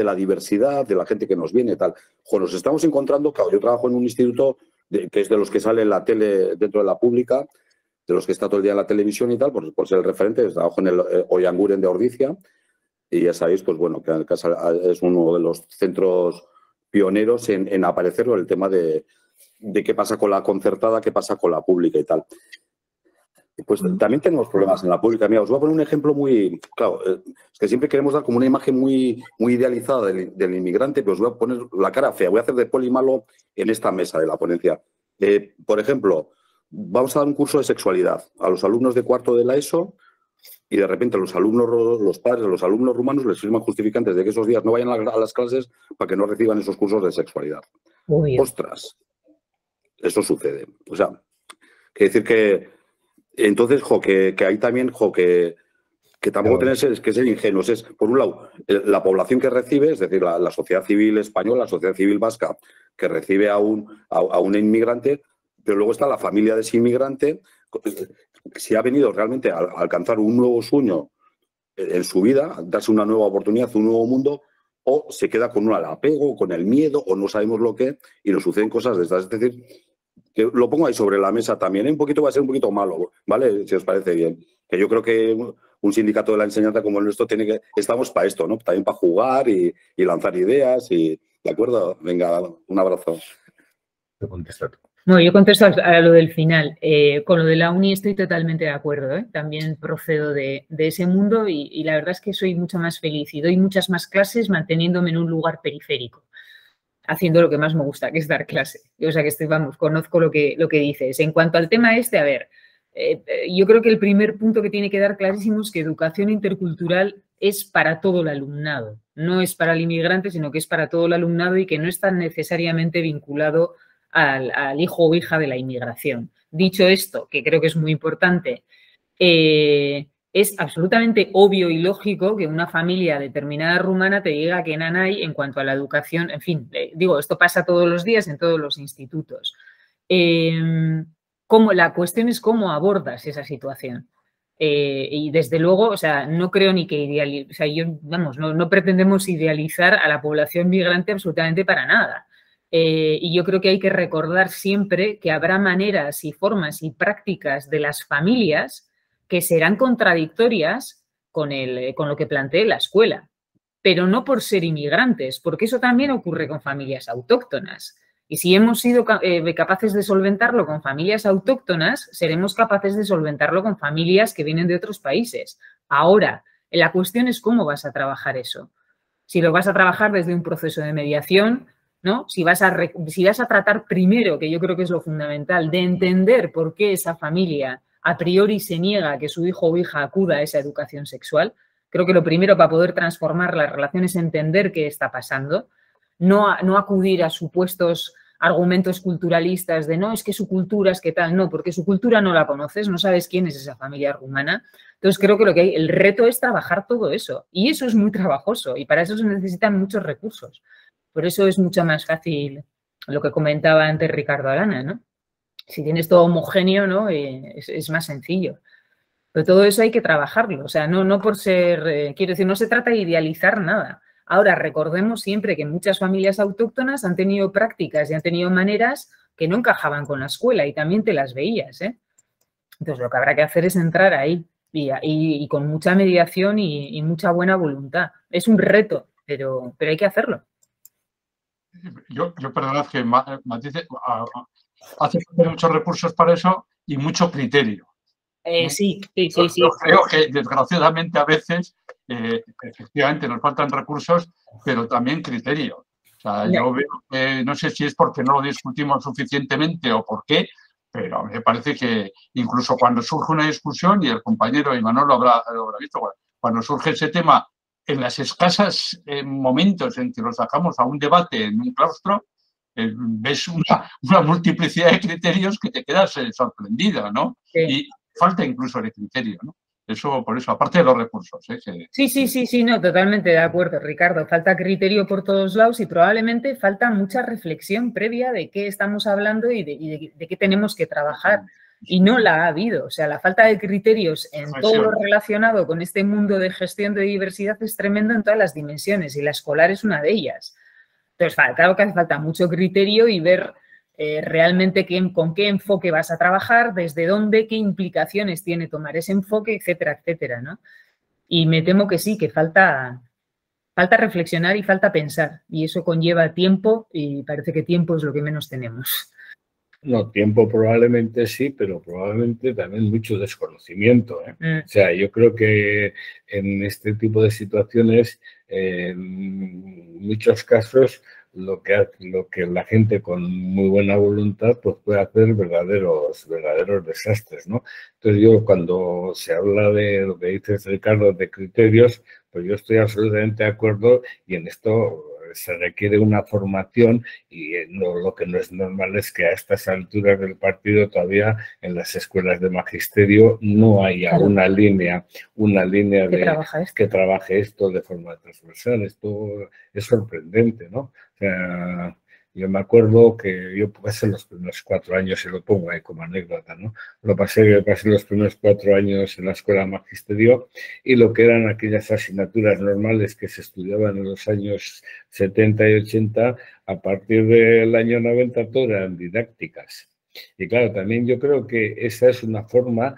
la diversidad, de la gente que nos viene y tal. Nos estamos encontrando, claro, yo trabajo en un instituto que es de los que sale en la tele dentro de la pública, de los que está todo el día en la televisión y tal, por ser el referente. Trabajo en el Oianguren de Ordicia y ya sabéis, pues bueno, que es uno de los centros pioneros en aparecer el tema de qué pasa con la concertada, qué pasa con la pública y tal. Pues también tenemos problemas en la pública. Mira, os voy a poner un ejemplo muy... Claro, es que siempre queremos dar como una imagen muy, muy idealizada del inmigrante, pero os voy a poner la cara fea. Voy a hacer de poli malo en esta mesa de la ponencia. Por ejemplo, vamos a dar un curso de sexualidad a los alumnos de cuarto de la ESO y de repente los padres de los alumnos rumanos les firman justificantes de que esos días no vayan a las clases para que no reciban esos cursos de sexualidad. Uy. ¡Ostras! Eso sucede. O sea, quiere decir que... Entonces, que hay también, que tampoco tenés que ser ingenuos. Es, por un lado, la población que recibe, es decir, la sociedad civil española, la sociedad civil vasca, que recibe a un inmigrante, pero luego está la familia de ese inmigrante, si ha venido realmente a alcanzar un nuevo sueño en su vida, darse una nueva oportunidad, un nuevo mundo, o se queda con el apego, con el miedo, o no sabemos lo que, y nos suceden cosas de estas. Es decir, que lo pongo ahí sobre la mesa también, un poquito va a ser un poquito malo, ¿vale? Si os parece bien. Que yo creo que un sindicato de la enseñanza como el nuestro estamos para esto, ¿no? También para jugar y lanzar ideas ¿de acuerdo? Venga, un abrazo. Te contesto tú. No, yo contesto a lo del final. Con lo de la uni estoy totalmente de acuerdo, ¿eh? También procedo de ese mundo y la verdad es que soy mucho más feliz y doy muchas más clases manteniéndome en un lugar periférico. haciendo lo que más me gusta, que es dar clase. O sea, que vamos, conozco lo que dices. En cuanto al tema este, a ver, yo creo que el primer punto que tiene que dar clarísimo es que educación intercultural es para todo el alumnado. No es para el inmigrante, sino que es para todo el alumnado y que no está necesariamente vinculado al hijo o hija de la inmigración. Dicho esto, que creo que es muy importante, es absolutamente obvio y lógico que una familia determinada rumana te diga que nanay en cuanto a la educación, en fin, digo, esto pasa todos los días en todos los institutos. La cuestión es cómo abordas esa situación. Y desde luego, o sea, no creo ni que no pretendemos idealizar a la población migrante absolutamente para nada. Y yo creo que hay que recordar siempre que habrá maneras y formas y prácticas de las familias que serán contradictorias con lo que plantee la escuela, pero no por ser inmigrantes, porque eso también ocurre con familias autóctonas. Y si hemos sido capaces de solventarlo con familias autóctonas, seremos capaces de solventarlo con familias que vienen de otros países. Ahora, la cuestión es cómo vas a trabajar eso. Si lo vas a trabajar desde un proceso de mediación, ¿no? Si vas a tratar primero, que yo creo que es lo fundamental, de entender por qué esa familia a priori se niega a que su hijo o hija acuda a esa educación sexual. Creo que lo primero para poder transformar las relaciones es entender qué está pasando, no acudir a supuestos argumentos culturalistas de no, es que su cultura es que tal, no, porque su cultura no la conoces, no sabes quién es esa familia rumana. Entonces creo que el reto es trabajar todo eso y eso es muy trabajoso y para eso se necesitan muchos recursos. Por eso es mucho más fácil lo que comentaba antes Ricardo Arana, ¿no? Si tienes todo homogéneo, ¿no? Es más sencillo. Pero todo eso hay que trabajarlo. O sea, no por ser... quiero decir, no se trata de idealizar nada. Ahora, recordemos siempre que muchas familias autóctonas han tenido prácticas y han tenido maneras que no encajaban con la escuela y también te las veías, ¿eh? Entonces, lo que habrá que hacer es entrar ahí y con mucha mediación y mucha buena voluntad. Es un reto, pero hay que hacerlo. Yo perdonad que matice, hace muchos recursos para eso y mucho criterio. Sí. Yo creo que desgraciadamente a veces efectivamente nos faltan recursos, pero también criterio. O sea, yo veo que no sé si es porque no lo discutimos suficientemente o por qué, pero me parece que incluso cuando surge una discusión, y el compañero Imanol lo habrá visto, cuando surge ese tema, en las escasas momentos en que lo sacamos a un debate en un claustro, ves una multiplicidad de criterios que te quedas sorprendida, ¿no? Sí. Y falta incluso de criterio, ¿no? Eso, por eso, aparte de los recursos. Sí, no, totalmente de acuerdo, Ricardo. Falta criterio por todos lados y probablemente falta mucha reflexión previa de qué estamos hablando y de qué tenemos que trabajar. Y no la ha habido. O sea, la falta de criterios en todo lo relacionado con este mundo de gestión de diversidad es tremendo en todas las dimensiones y la escolar es una de ellas. Entonces, claro que hace falta mucho criterio y ver realmente con qué enfoque vas a trabajar, desde dónde, qué implicaciones tiene tomar ese enfoque, etcétera, etcétera, ¿no? Y me temo que sí, que falta reflexionar y falta pensar. Y eso conlleva tiempo y parece que tiempo es lo que menos tenemos. No, tiempo probablemente sí, pero probablemente también mucho desconocimiento, ¿eh? O sea, yo creo que en este tipo de situaciones, en muchos casos, lo que la gente con muy buena voluntad pues puede hacer verdaderos desastres, ¿no? Entonces yo cuando se habla de lo que dices, Ricardo, de criterios, pues yo estoy absolutamente de acuerdo y en esto se requiere una formación y lo que no es normal es que a estas alturas del partido todavía en las escuelas de magisterio no haya una línea que trabaje esto de forma transversal. Esto es sorprendente, ¿no? O sea, yo me acuerdo que yo pasé los primeros 4 años, y lo pongo ahí como anécdota, ¿no? Pasé los primeros 4 años en la escuela de magisterio y lo que eran aquellas asignaturas normales que se estudiaban en los años 70 y 80, a partir del año 90 todo eran didácticas. Y claro, también yo creo que esa es una forma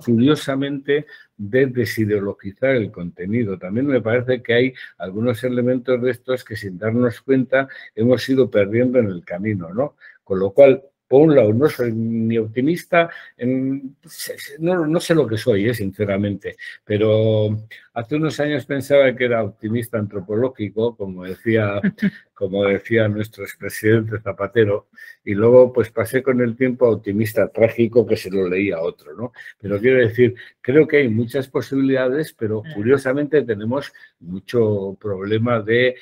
curiosamente de desideologizar el contenido. También me parece que hay algunos elementos de estos que sin darnos cuenta hemos ido perdiendo en el camino, ¿no? Con lo cual, por un lado, no soy ni optimista, no sé lo que soy, sinceramente, pero hace unos años pensaba que era optimista antropológico, como decía nuestro expresidente Zapatero, y luego pues pasé con el tiempo a optimista trágico, que se lo leía a otro, ¿no? Pero quiero decir, creo que hay muchas posibilidades, pero curiosamente tenemos mucho problema de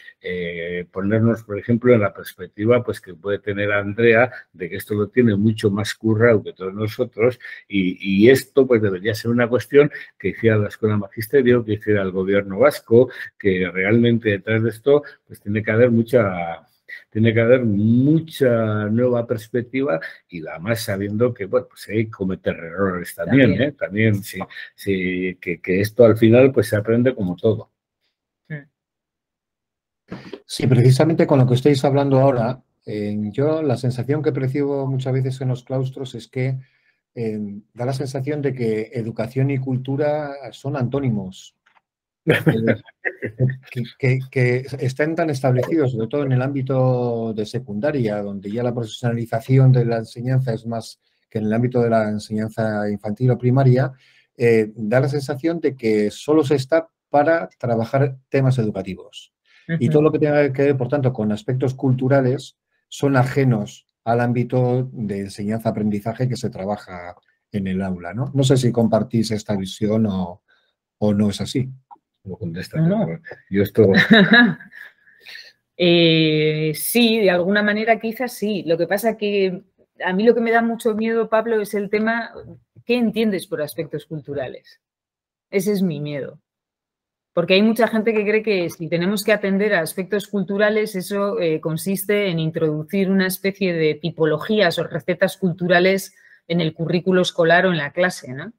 ponernos, por ejemplo, en la perspectiva pues que puede tener Andrea, de que esto lo tiene mucho más currado que todos nosotros, y esto pues debería ser una cuestión que hiciera la Escuela de Magisterio, que hiciera el gobierno vasco, que realmente detrás de esto pues tiene que haber mucha nueva perspectiva, y además sabiendo que, bueno, pues hay que cometer errores también. También sí, que esto al final pues se aprende como todo. Sí, precisamente con lo que estáis hablando ahora, yo la sensación que percibo muchas veces en los claustros es que da la sensación de que educación y cultura son antónimos. Que estén tan establecidos, sobre todo en el ámbito de secundaria, donde ya la profesionalización de la enseñanza es más que en el ámbito de la enseñanza infantil o primaria, da la sensación de que solo se está para trabajar temas educativos. Y todo lo que tenga que ver, por tanto, con aspectos culturales son ajenos al ámbito de enseñanza-aprendizaje que se trabaja en el aula, ¿no? No sé si compartís esta visión o no es así. Lo contesta. No. Yo esto... Sí, de alguna manera quizás sí. Lo que pasa que a mí lo que me da mucho miedo, Pablo, es el tema, ¿qué entiendes por aspectos culturales? Ese es mi miedo. Porque hay mucha gente que cree que si tenemos que atender a aspectos culturales, eso consiste en introducir una especie de tipologías o recetas culturales en el currículo escolar o en la clase, ¿no?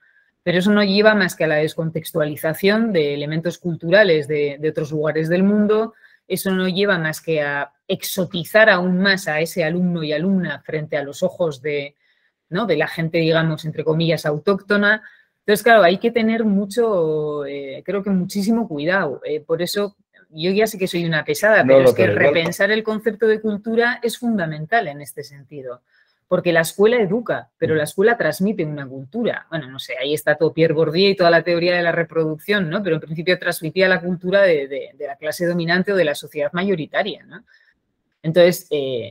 Pero eso no lleva más que a la descontextualización de elementos culturales de otros lugares del mundo. Eso no lleva más que a exotizar aún más a ese alumno y alumna frente a los ojos de la gente, digamos, entre comillas, autóctona. Entonces, claro, hay que tener mucho, creo que muchísimo cuidado. Por eso, yo ya sé que soy una pesada, pero es que repensar el concepto de cultura es fundamental en este sentido. Porque la escuela educa, pero la escuela transmite una cultura. Bueno, no sé, ahí está todo Pierre Bourdieu y toda la teoría de la reproducción, ¿no? Pero en principio transmitía la cultura de la clase dominante o de la sociedad mayoritaria, ¿no? Entonces,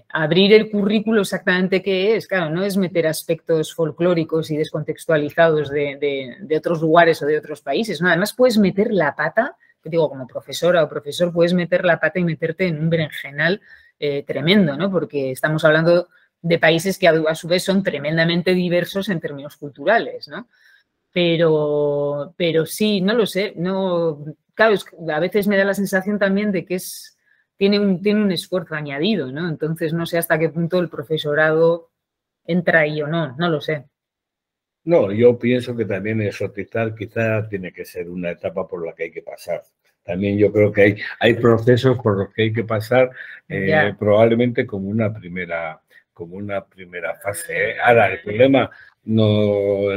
abrir el currículo exactamente qué es, claro, no es meter aspectos folclóricos y descontextualizados de otros lugares o de otros países, ¿no? Además, puedes meter la pata, que digo, como profesora o profesor, puedes meter la pata y meterte en un berenjenal tremendo, ¿no? Porque estamos hablando de países que a su vez son tremendamente diversos en términos culturales, ¿no? Pero sí, no lo sé, no, claro, a veces me da la sensación también de que tiene un esfuerzo añadido, ¿no? Entonces no sé hasta qué punto el profesorado entra ahí o no lo sé. No, yo pienso que también exotizar quizá tiene que ser una etapa por la que hay que pasar. También yo creo que hay procesos por los que hay que pasar probablemente como una primera fase. Ahora, el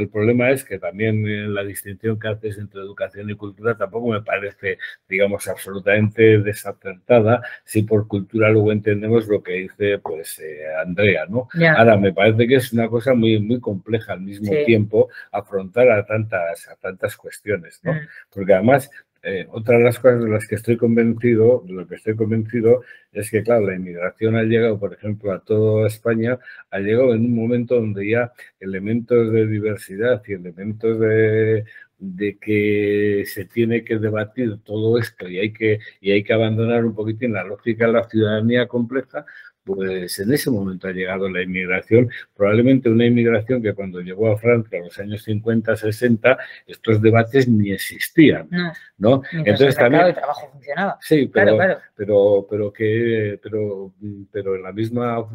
problema es que también la distinción que haces entre educación y cultura tampoco me parece, digamos, absolutamente desacertada, si por cultura luego entendemos lo que dice pues Andrea, ¿no? Ahora, me parece que es una cosa muy, muy compleja al mismo tiempo afrontar a tantas cuestiones, ¿no? Porque además... otra de las cosas de las que estoy convencido, es que, claro, la inmigración ha llegado, por ejemplo, a toda España, ha llegado en un momento donde ya elementos de diversidad y elementos de que se tiene que debatir todo esto y hay que abandonar un poquitín la lógica de la ciudadanía compleja. Pues en ese momento ha llegado la inmigración, probablemente una inmigración que cuando llegó a Francia en los años 50, 60, estos debates ni existían, ¿no? Entonces también el trabajo funcionaba. Sí, pero, claro. pero en la misma,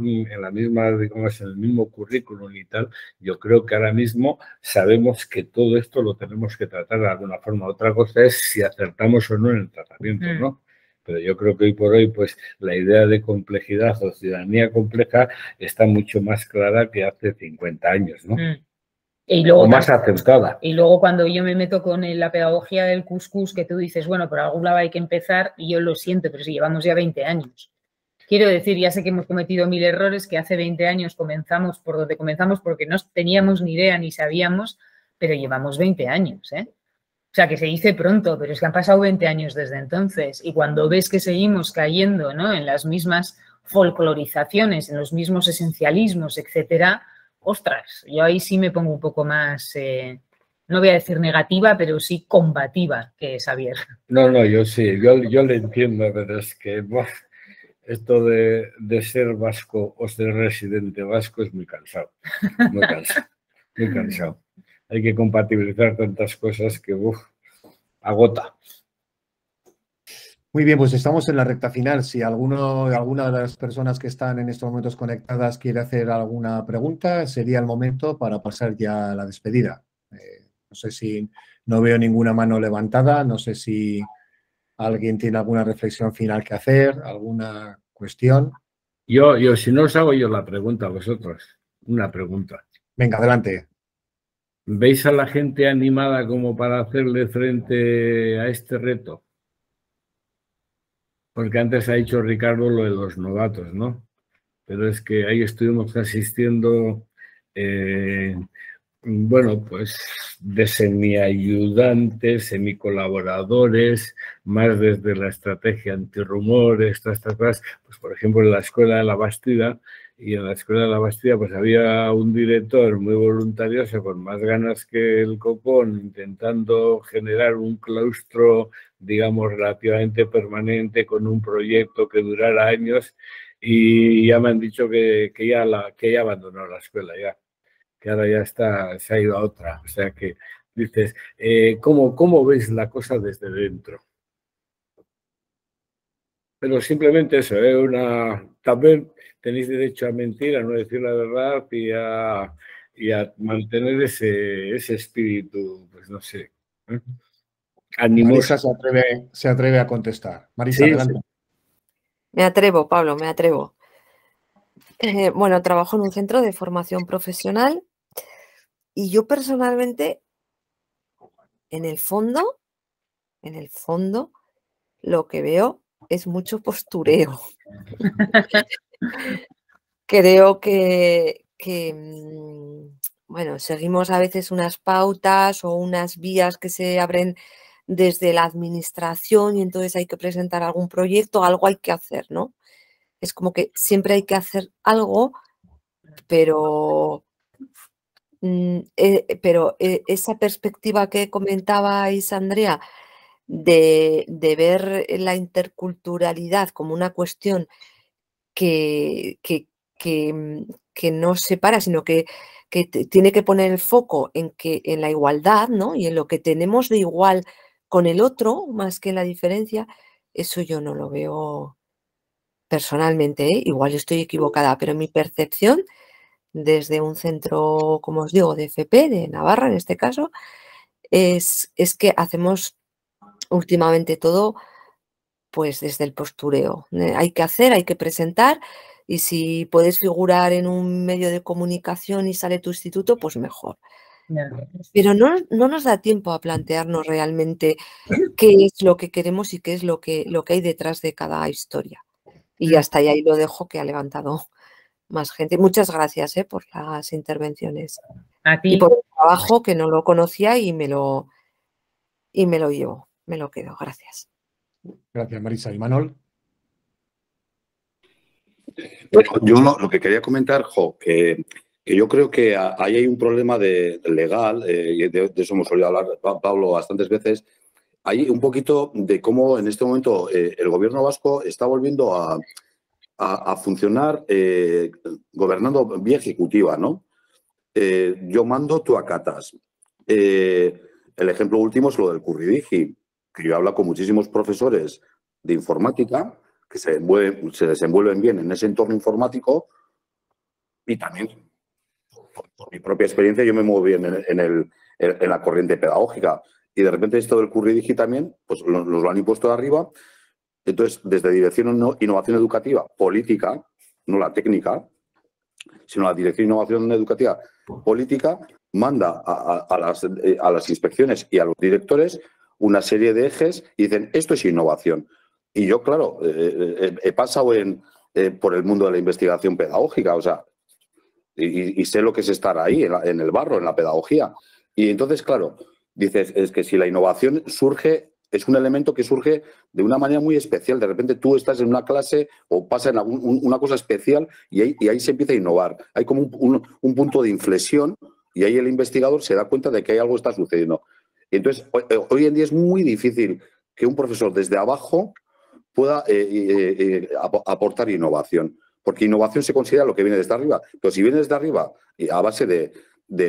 digamos, en el mismo currículum y tal, yo creo que ahora mismo sabemos que todo esto lo tenemos que tratar de alguna forma. Otra cosa es si acertamos o no en el tratamiento, ¿no? Pero yo creo que hoy por hoy, pues, la idea de complejidad o ciudadanía compleja está mucho más clara que hace 50 años, ¿no? Y luego, o más acertada. Y luego cuando yo me meto con la pedagogía del cuscús, que tú dices, bueno, por algún lado hay que empezar, y yo lo siento, pero si llevamos ya 20 años. Quiero decir, ya sé que hemos cometido 1000 errores, que hace 20 años comenzamos por donde comenzamos porque no teníamos ni idea ni sabíamos, pero llevamos 20 años, ¿eh? O sea, que se dice pronto, pero es que han pasado 20 años desde entonces. Y cuando ves que seguimos cayendo, ¿no?, en las mismas folclorizaciones, en los mismos esencialismos, etcétera, ostras, yo ahí sí me pongo un poco más, no voy a decir negativa, pero sí combativa que Xavier. No, yo sí, yo le entiendo, pero es que esto de ser vasco o ser residente vasco es muy cansado, muy cansado, muy cansado. Hay que compatibilizar tantas cosas que agota. Muy bien, pues estamos en la recta final. Si alguna de las personas que están en estos momentos conectadas quiere hacer alguna pregunta, sería el momento para pasar ya a la despedida. No sé si no veo ninguna mano levantada, no sé si alguien tiene alguna reflexión final que hacer, alguna cuestión. Yo, si no os hago yo la pregunta a vosotros, una pregunta. Venga, adelante. ¿Veis a la gente animada como para hacerle frente a este reto? Porque antes ha dicho Ricardo lo de los novatos, ¿no? Pero es que ahí estuvimos asistiendo, bueno, pues de semiayudantes, semicolaboradores, más desde la estrategia antirrumores, todas estas cosas. Pues, por ejemplo, en la Escuela de la Bastida, y en la Escuela de la Bastida pues había un director muy voluntarioso, con más ganas que el copón, intentando generar un claustro, digamos, relativamente permanente, con un proyecto que durara años, y ya me han dicho que ya abandonó la escuela, ya, que ahora ya se ha ido a otra. O sea que dices, ¿cómo ves la cosa desde dentro? Pero simplemente eso, también tenéis derecho a mentir, a no decir la verdad y a mantener ese espíritu, pues no sé, animoso. Marisa se atreve a contestar. Marisa, Sí, adelante. sí. Me atrevo, Pablo, me atrevo. Bueno, trabajo en un centro de formación profesional y yo personalmente, en el fondo, lo que veo es mucho postureo. Creo que bueno, seguimos a veces unas pautas o unas vías que se abren desde la administración y entonces hay que presentar algún proyecto, algo hay que hacer, ¿no? Es como que siempre hay que hacer algo, pero esa perspectiva que comentabais, Andrea, de ver la interculturalidad como una cuestión que no separa, sino que tiene que poner el foco en la igualdad, ¿no? Y en lo que tenemos de igual con el otro, más que en la diferencia, eso yo no lo veo personalmente, ¿eh? Igual estoy equivocada, pero mi percepción desde un centro, como os digo, de FP, de Navarra en este caso, es que hacemos últimamente todo pues desde el postureo. Hay que hacer, hay que presentar y si puedes figurar en un medio de comunicación y sale tu instituto, pues mejor. Pero no nos da tiempo a plantearnos realmente qué es lo que queremos y qué es lo que hay detrás de cada historia. Y hasta ahí lo dejo, que ha levantado más gente. Muchas gracias por las intervenciones. A ti. Y por el trabajo, que no lo conocía y me lo llevo, me lo quedo. Gracias. Gracias, Marisa. ¿Y Manol? Bueno, yo lo que quería comentar, que yo creo que ahí hay un problema legal, y de eso hemos oído hablar, Pablo, bastantes veces. Hay un poquito de cómo en este momento el gobierno vasco está volviendo a funcionar gobernando vía ejecutiva, ¿no? Yo mando, tú acatas. El ejemplo último es lo del Curridigi, que yo hablo con muchísimos profesores de informática que se desenvuelven bien en ese entorno informático y también, por mi propia experiencia, yo me muevo bien en la corriente pedagógica. Y de repente esto del Curridigi también, pues nos lo han impuesto de arriba. Entonces, desde Dirección de Innovación Educativa, política, no la técnica, sino la Dirección de Innovación Educativa política, manda a las inspecciones y a los directores una serie de ejes y dicen, esto es innovación. Y yo, claro, he pasado en por el mundo de la investigación pedagógica, o sea, y sé lo que es estar ahí, en el barro, en la pedagogía. Y entonces, claro, dices, es que si la innovación surge, es un elemento que surge de una manera muy especial. De repente tú estás en una clase o pasa en una cosa especial y ahí se empieza a innovar. Hay como un punto de inflexión y ahí el investigador se da cuenta de que hay algo que está sucediendo. Y entonces, hoy en día es muy difícil que un profesor desde abajo pueda aportar innovación. Porque innovación se considera lo que viene desde arriba. Pero si viene desde arriba a base de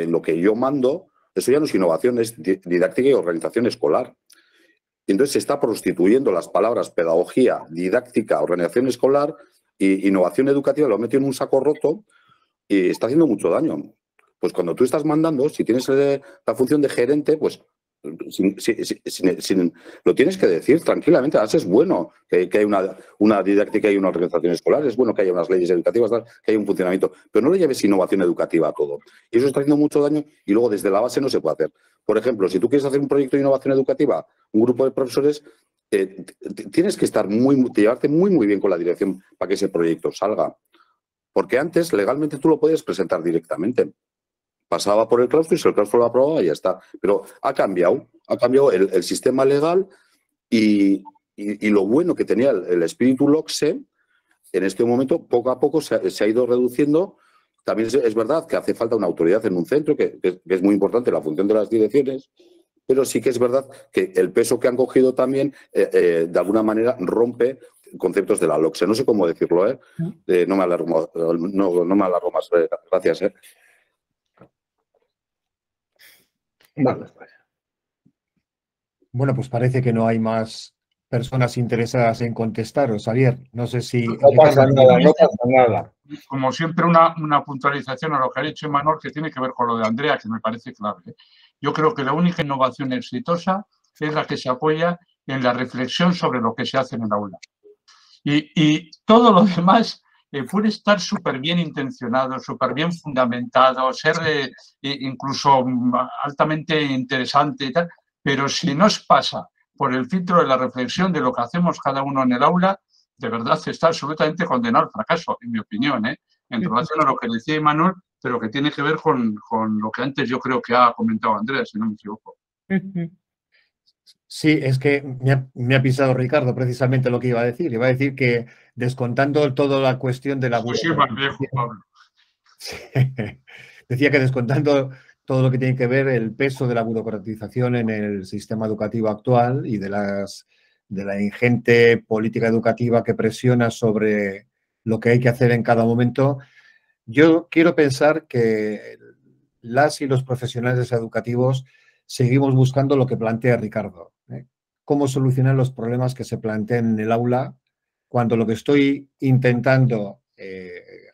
lo que yo mando, eso ya no es innovación, es didáctica y organización escolar. Y entonces se está prostituyendo las palabras pedagogía, didáctica, organización escolar e innovación educativa, lo metido en un saco roto y está haciendo mucho daño. Pues cuando tú estás mandando, si tienes la función de gerente, pues lo tienes que decir tranquilamente. Además es bueno que haya una didáctica y una organización escolar, es bueno que haya unas leyes educativas, que haya un funcionamiento, pero no le lleves innovación educativa a todo. Y eso está haciendo mucho daño y luego desde la base no se puede hacer. Por ejemplo, si tú quieres hacer un proyecto de innovación educativa, un grupo de profesores, tienes que llevarte muy bien con la dirección para que ese proyecto salga. Porque antes, legalmente, tú lo podías presentar directamente. Pasaba por el claustro y si el claustro lo aprobaba y ya está. Pero ha cambiado el sistema legal y lo bueno que tenía el espíritu LOCSE, en este momento, poco a poco se ha ido reduciendo. También es verdad que hace falta una autoridad en un centro, que es muy importante la función de las direcciones, pero sí que es verdad que el peso que han cogido también, de alguna manera, rompe conceptos de la LOCSE. No sé cómo decirlo, ¿eh? No me alargo más. Gracias, ¿eh? Bueno, pues parece que no hay más personas interesadas en contestaros, Javier. No sé si... No pasa nada. Como siempre, una puntualización a lo que ha dicho Imanol, que tiene que ver con lo de Andrea, que me parece clave. Yo creo que la única innovación exitosa es la que se apoya en la reflexión sobre lo que se hace en el aula. Y todo lo demás puede estar súper bien intencionado, súper bien fundamentado, ser incluso altamente interesante y tal, pero si no pasa por el filtro de la reflexión de lo que hacemos cada uno en el aula, de verdad está absolutamente condenado al fracaso, en mi opinión, en relación a lo que decía Imanol, pero que tiene que ver con lo que antes yo creo que ha comentado Andrea, si no me equivoco. Sí, es que me ha pisado Ricardo precisamente lo que iba a decir. Iba a decir que descontando toda la cuestión de la burocratización, decía que descontando todo lo que tiene que ver el peso de la burocratización en el sistema educativo actual y de la ingente política educativa que presiona sobre lo que hay que hacer en cada momento, yo quiero pensar que las y los profesionales educativos seguimos buscando lo que plantea Ricardo, ¿eh? Cómo solucionar los problemas que se plantean en el aula cuando lo que estoy intentando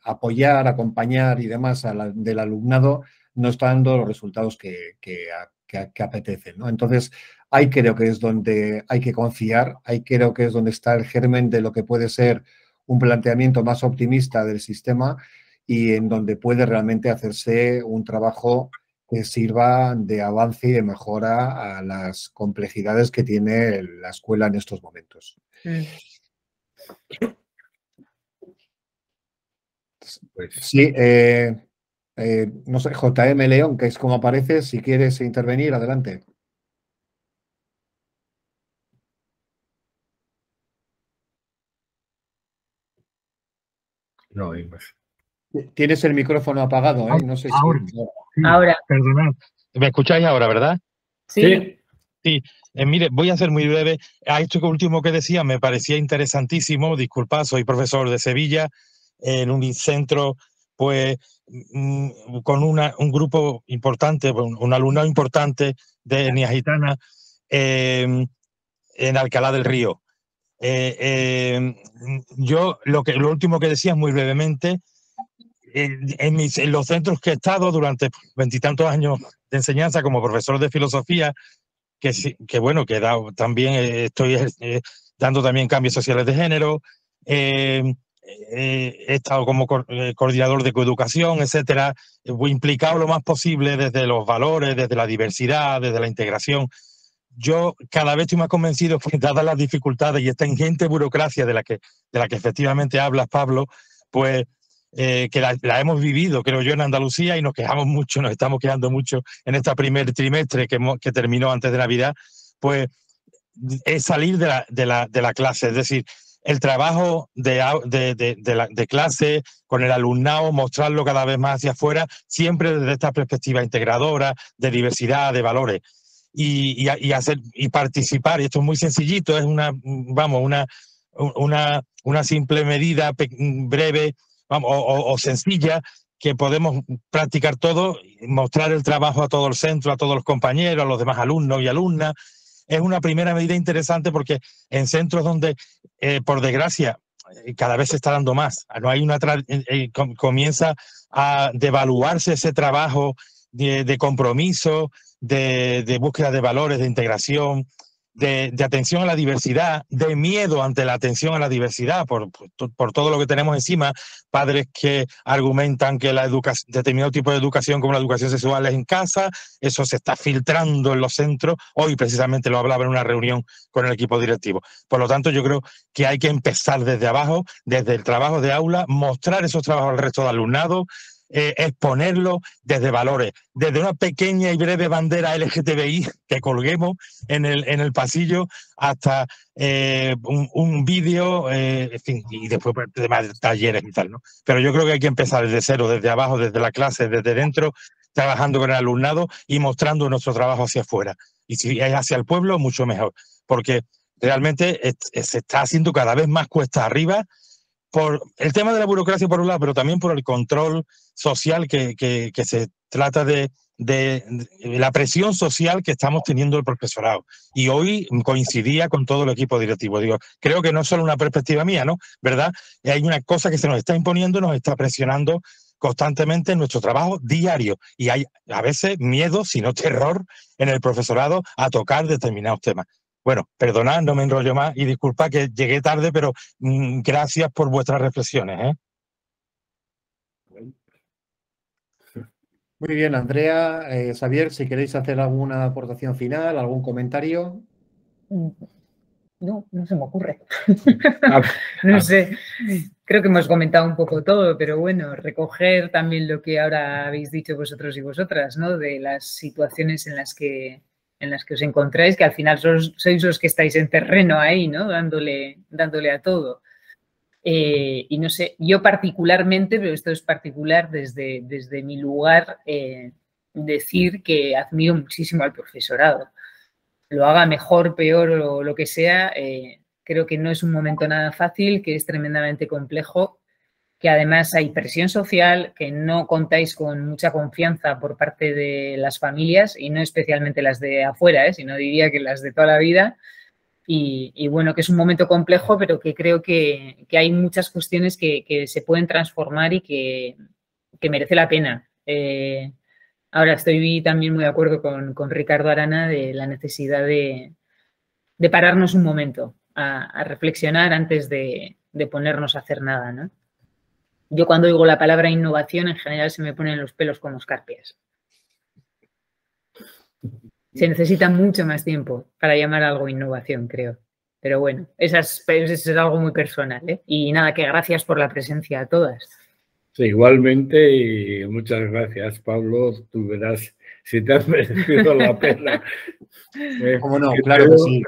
apoyar, acompañar y demás del alumnado no está dando los resultados que apetecen, ¿no? Entonces, ahí creo que es donde hay que confiar, ahí creo que es donde está el germen de lo que puede ser un planteamiento más optimista del sistema y en donde puede realmente hacerse un trabajo que sirva de avance y de mejora a las complejidades que tiene la escuela en estos momentos. Sí, no sé, JM León, que es como aparece, si quieres intervenir, adelante. No hay más. Tienes el micrófono apagado, ¿eh? No sé si... Ahora. Perdonad. ¿Me escucháis ahora, verdad? Sí. Sí. Mire, voy a ser muy breve. A esto último que decía me parecía interesantísimo. Disculpad, soy profesor de Sevilla, en un centro, pues, con un grupo importante, un alumnado importante de etnia gitana en Alcalá del Río. Yo lo último que decía muy brevemente, en los centros que he estado durante 20 y tantos años de enseñanza como profesor de filosofía, que bueno, que también estoy dando también cambios sociales de género, he estado como coordinador de coeducación, etcétera, implicado lo más posible desde los valores, desde la diversidad, desde la integración. yo cada vez estoy más convencido que, dadas las dificultades y esta ingente burocracia de la que efectivamente hablas, Pablo, pues que la hemos vivido, creo yo, en Andalucía, y nos quejamos mucho, nos estamos quejando mucho en este primer trimestre que terminó antes de Navidad, pues es salir de la clase, es decir, el trabajo de clase con el alumnado, mostrarlo cada vez más hacia afuera, siempre desde esta perspectiva integradora, de diversidad, de valores. Y participar, y esto es muy sencillito, es una simple medida breve, vamos, o sencilla, que podemos practicar todo, mostrar el trabajo a todo el centro, a todos los compañeros, a los demás alumnos y alumnas. Es una primera medida interesante porque en centros donde, por desgracia, cada vez se está dando más, no hay comienza a devaluarse ese trabajo de compromiso, de búsqueda de valores, de integración, de atención a la diversidad, de miedo ante la atención a la diversidad, por todo lo que tenemos encima, padres que argumentan que determinado tipo de educación como la educación sexual es en casa, eso se está filtrando en los centros. Hoy precisamente lo hablaba en una reunión con el equipo directivo. Por lo tanto, yo creo que hay que empezar desde abajo, desde el trabajo de aula, mostrar esos trabajos al resto del alumnado, exponerlo desde valores, desde una pequeña y breve bandera LGTBI que colguemos en el pasillo hasta un vídeo, en fin, y después demás talleres y tal, ¿no? Pero yo creo que hay que empezar desde cero, desde abajo, desde la clase, desde dentro, trabajando con el alumnado y mostrando nuestro trabajo hacia afuera. Y si es hacia el pueblo, mucho mejor, porque realmente se está haciendo cada vez más cuesta arriba, por el tema de la burocracia por un lado, pero también por el control social que se trata de la presión social que estamos teniendo el profesorado. Y hoy coincidía con todo el equipo directivo. Digo, creo que no es solo una perspectiva mía, ¿no? ¿Verdad? Hay una cosa que se nos está imponiendo, nos está presionando constantemente en nuestro trabajo diario. Y hay a veces miedo, si no terror, en el profesorado a tocar determinados temas. Bueno, perdonad, no me enrollo más y disculpa que llegué tarde, pero gracias por vuestras reflexiones, ¿eh? Muy bien, Andrea, Xavier, si queréis hacer alguna aportación final, algún comentario. No se me ocurre. No sé, creo que hemos comentado un poco todo, pero bueno, recoger también lo que ahora habéis dicho vosotros y vosotras, ¿no? De las situaciones en las que os encontráis, que al final sois los que estáis en terreno ahí, ¿no? Dándole a todo. Y no sé, yo particularmente, pero esto es particular desde mi lugar, decir que admiro muchísimo al profesorado. Lo haga mejor, peor o lo que sea, creo que no es un momento nada fácil, que es tremendamente complejo, que además hay presión social, que no contáis con mucha confianza por parte de las familias y no especialmente las de afuera, sino diría que las de toda la vida. Y bueno, que es un momento complejo, pero que creo que hay muchas cuestiones que se pueden transformar y que merece la pena. Ahora estoy también muy de acuerdo con Ricardo Arana de la necesidad de pararnos un momento a reflexionar antes de ponernos a hacer nada, ¿no? Yo cuando oigo la palabra innovación, en general se me ponen los pelos como escarpias. Se necesita mucho más tiempo para llamar a algo innovación, creo. Pero bueno, eso es algo muy personal, ¿eh? Y nada, que gracias por la presencia a todas. Sí, igualmente, y muchas gracias, Pablo. Tú verás si te has merecido la pena. ¿Cómo no? Claro que sí.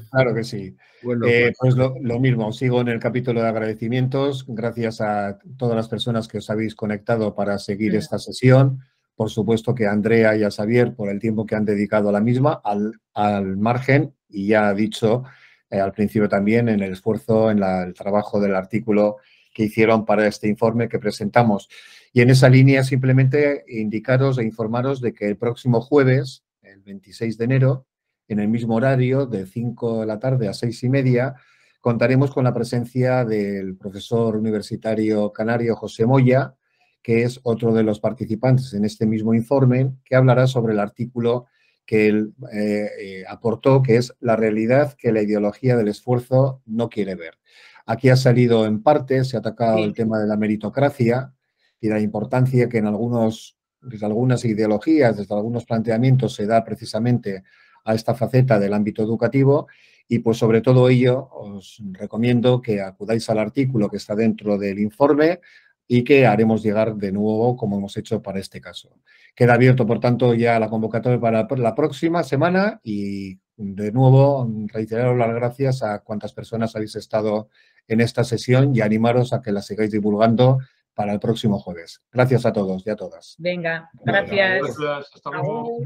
Claro que sí. Bueno, pues lo mismo, sigo en el capítulo de agradecimientos. Gracias a todas las personas que os habéis conectado para seguir esta sesión. Por supuesto que a Andrea y a Xavier por el tiempo que han dedicado a la misma, al margen, y ya ha dicho al principio también en el esfuerzo, en el trabajo del artículo que hicieron para este informe que presentamos. Y en esa línea simplemente indicaros e informaros de que el próximo jueves, el 26 de enero, en el mismo horario, de 5 de la tarde a 6:30, contaremos con la presencia del profesor universitario canario José Moya, que es otro de los participantes en este mismo informe, que hablará sobre el artículo que él aportó, que es la realidad que la ideología del esfuerzo no quiere ver. Aquí ha salido en parte, se ha atacado el tema de la meritocracia y la importancia que desde algunas ideologías, desde algunos planteamientos se da precisamente a esta faceta del ámbito educativo. Y pues sobre todo ello os recomiendo que acudáis al artículo que está dentro del informe y que haremos llegar de nuevo como hemos hecho para este caso. Queda abierto, por tanto, ya la convocatoria para la próxima semana y de nuevo reiteraros las gracias a cuantas personas habéis estado en esta sesión y animaros a que la sigáis divulgando para el próximo jueves. Gracias a todos y a todas. Venga, gracias. Gracias. Hasta luego.